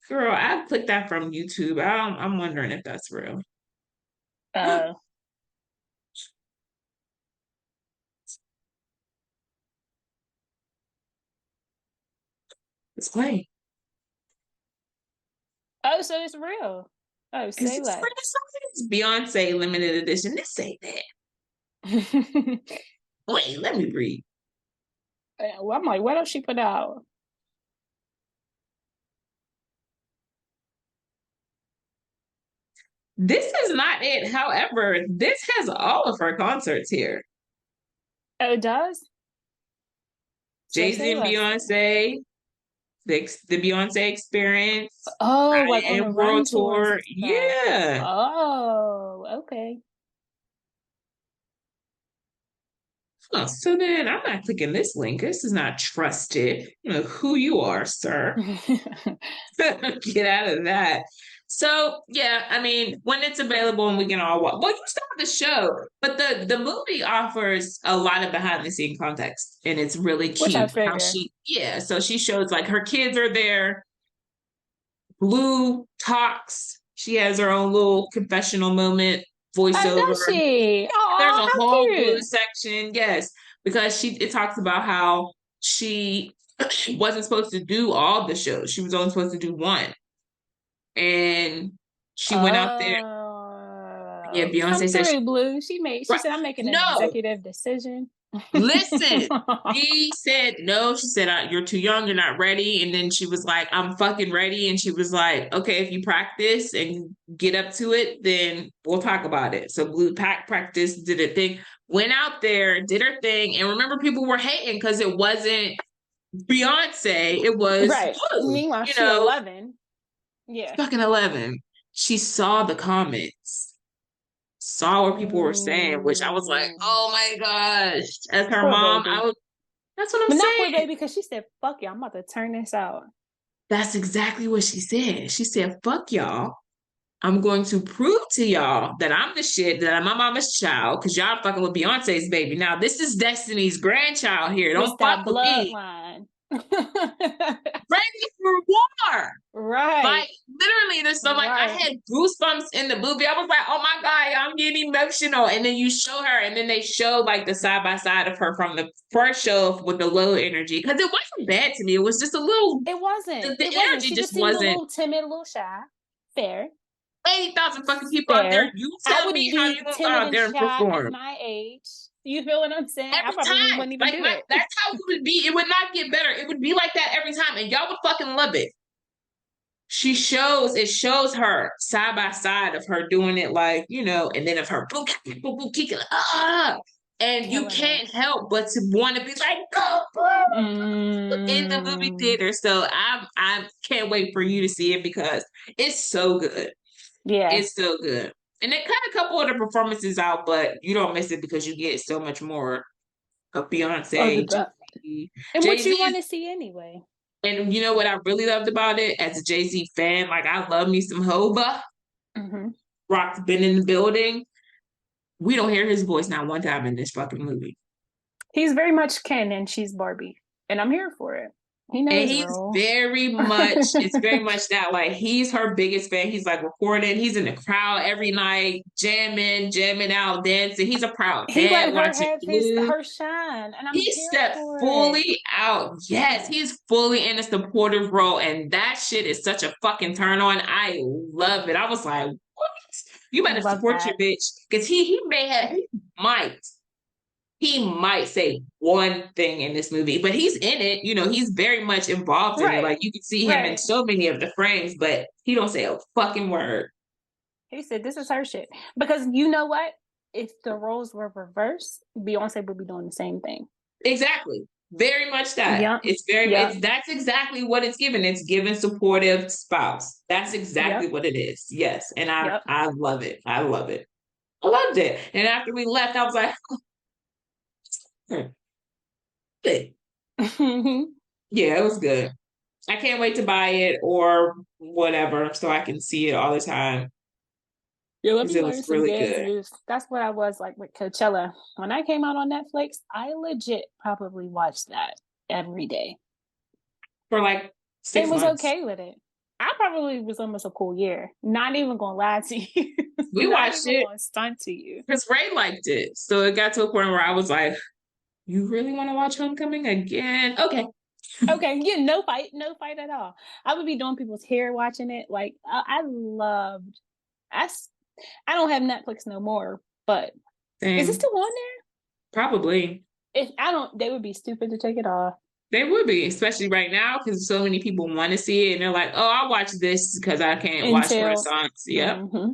girl. I clicked that from YouTube. I'm wondering if that's real. It's playing. Oh, so it's real. Oh, say less. It's Beyonce limited edition. Let's say that. Wait, let me read. Well, I'm like, what else she put out? This is not it. However, this has all of her concerts here. Oh, it does? Jay-Z and Beyonce, the Beyonce Experience. Oh, like on the World Tour. Yeah. Oh, okay. Oh, so then I'm not clicking this link. This is not trusted. You know who you are, sir. Get out of that. So yeah, I mean, when it's available and we can all watch. Well, you still have the show, but the movie offers a lot of behind the scene context, and it's really cute. How so she shows like her kids are there. Blue talks. She has her own little confessional moment. Voiceover. Oh, does she? Oh, there's a whole Blue section, yes, because it talks about how she wasn't supposed to do all the shows. She was only supposed to do one, and she went out there. Yeah, Beyonce said, Blue. She said, "I'm making an executive decision." Listen, she said no. She said, "You're too young. You're not ready." And then she was like, "I'm fucking ready." And she was like, "Okay, if you practice and get up to it, then we'll talk about it." So Blue Pack practiced, did a thing, went out there, did her thing, and remember, people were hating because it wasn't Beyonce. It was Right. Blue. Meanwhile, You she know, 11. Yeah. fucking 11. She saw the comments, saw what people were saying, which I was like, "Oh my gosh!" As her Poor mom, baby. that's what I'm But not saying. poor baby, because she said, fuck you, I'm about to turn this out. That's exactly what she said. She said, "Fuck y'all. I'm going to prove to y'all that I'm the shit, that I'm my mama's child, because y'all fucking with Beyonce's baby. Now, this is Destiny's grandchild here. It's Don't that fuck with me. bloodline. Ready for war." Right. Like, literally, there's so like I Right. had goosebumps in the movie. I was like, "Oh my God, I'm getting emotional." And then you show her, and then they show like the side by side of her from the first show with the low energy. Because it wasn't bad to me. It was just a little, It wasn't. the It wasn't. energy She just just seemed a wasn't. little timid, a little shy. Fair. 80,000 fucking people out there. Fair. You I tell would me how be you gonna go timid out and there and shy at perform. my age. You feel what I'm saying? I Every probably time. wouldn't even Like do that. that's how it would be. It would not get better. It would be like that every time. And y'all would fucking love it. It shows her side by side of her doing it like, and then of her boom, boom, boom, kicking, and you Killing it. can't help but to want to be like, go, in the movie theater. So I can't wait for you to see it because it's so good. Yeah. It's so good. And they cut a couple of the performances out, but you don't miss it because you get so much more of Beyonce. And what Jay-Z you want to see anyway. And you know what I really loved about it as a Jay-Z fan? Like, I love me some Hoba. Mm-hmm. Rock's been in the building. We don't hear his voice not one time in this fucking movie. He's very much Ken and she's Barbie. And I'm here for it. He knows And he's very much, it's very much that, like, he's her biggest fan. He's like recording, he's in the crowd every night, jamming out, dancing. He's a proud He dad let her watching have Blue. her shine. And I'm He here stepped for fully it. out. Yes, he's fully in a supportive role. And that shit is such a fucking turn on. I love it. I was like, what? You better Love support that. your bitch. Because he might say one thing in this movie, but he's in it. He's very much involved in it. Right. Like, you can see him in so many of the frames, but he don't say a fucking word. He said, this is her shit. Because you know what? If the roles were reversed, Beyonce would be doing the same thing. Exactly. Very much that. Yep. That's exactly what it's given. It's given supportive spouse. That's exactly what it is. Yes. And I love it. I love it. I loved it. And after we left, I was like, yeah, it was good. I can't wait to buy it or whatever so I can see it all the time. Yeah, let me It learn was some really dance good. moves. That's what I was like with Coachella. When I came out on Netflix, I legit probably watched that every day. For like 6 and was months. okay with it. I probably was almost a cool year. Not even gonna lie to you. We watched it. Gonna stunt to you. Because Ray liked it. So it got to a point where I was like, you really want to watch Homecoming again? Okay. Okay, yeah, no fight at all. I would be doing people's hair watching it. Like I loved. I don't have Netflix no more, but is it still on there? Probably. If I don't, they would be stupid to take it off. They would be, especially right now, because so many people want to see it, and they're like, "Oh, I'll watch this because I can't watch Renaissance." Yep. Mm-hmm.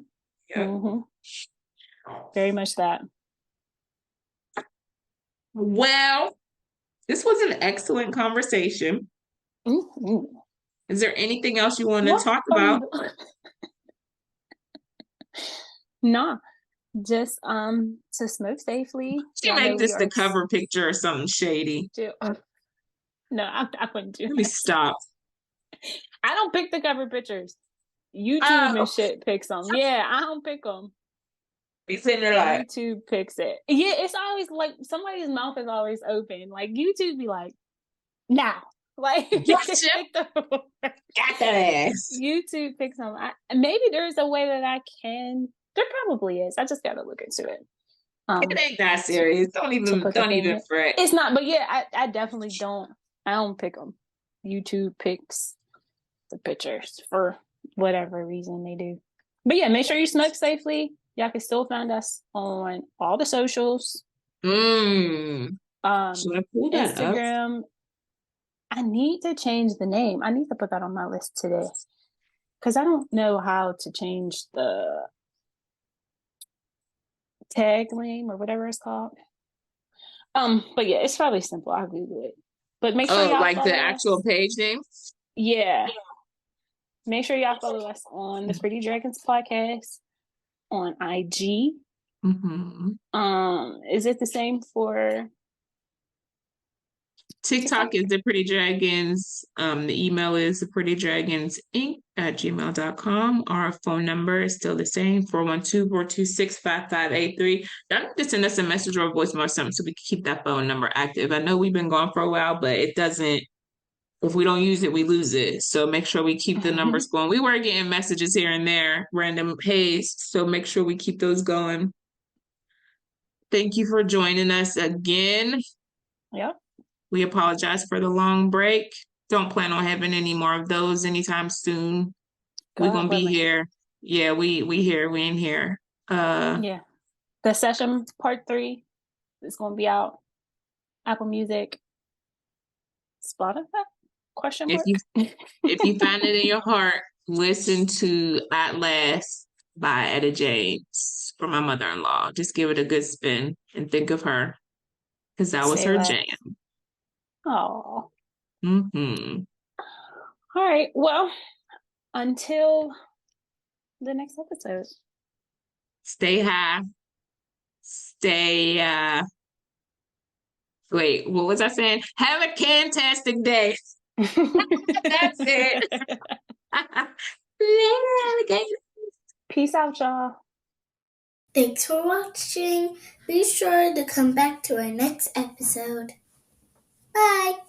Yep. Mm-hmm. Very much that. Well, this was an excellent conversation. Mm-hmm. Is there anything else you want to talk about? No, just to smoke safely. You make this the cover picture or something shady. No, I wouldn't do. Let me stop. I don't pick the cover pictures. YouTube and shit picks them. Yeah, I don't pick them. Be sitting there like YouTube picks it. Yeah, it's always like somebody's mouth is always open. Like YouTube be like, now. Like gotcha. Got that ass. YouTube picks them. Maybe there's a way that I can. There probably is. I just gotta look into it. It ain't that serious. Don't even fret. It's not, but yeah, I definitely don't. I don't pick them. YouTube picks the pictures for whatever reason they do. But yeah, make sure you smoke safely. Y'all can still find us on all the socials. Should I pull that up? Instagram, I need to change the name. I need to put that on my list today because I don't know how to change the tag name or whatever it's called. But yeah, it's probably simple. I'll Google it. But make sure Oh, y'all like follow the actual us. page name? Yeah. Make sure y'all follow us on the Pretty Dragons podcast on IG. Mm-hmm. Is it the same for TikTok is the Pretty Dragons. The email is theprettydragonsinc@gmail.com. Our phone number is still the same, 412-426-5583. Y'all need to send us a message or a voicemail or something so we can keep that phone number active. I know we've been gone for a while, but it doesn't, if we don't use it, we lose it. So make sure we keep the numbers going. We were getting messages here and there, random pays, so make sure we keep those going. Thank you for joining us again. Yep. We apologize for the long break. Don't plan on having any more of those anytime soon. We're gonna be here. Yeah, we here. We in here. Yeah. The session part 3 is gonna be out. Apple Music, Spotify? Question mark. If you find it in your heart, listen to At Last by Etta James from my mother-in-law. Just give it a good spin and think of her, because that was her jam. Oh. Mm-hmm. All right. Well, until the next episode. Stay high. Stay wait, what was I saying? Have a fantastic day. That's it. Peace out, y'all. Thanks for watching. Be sure to come back to our next episode. Bye.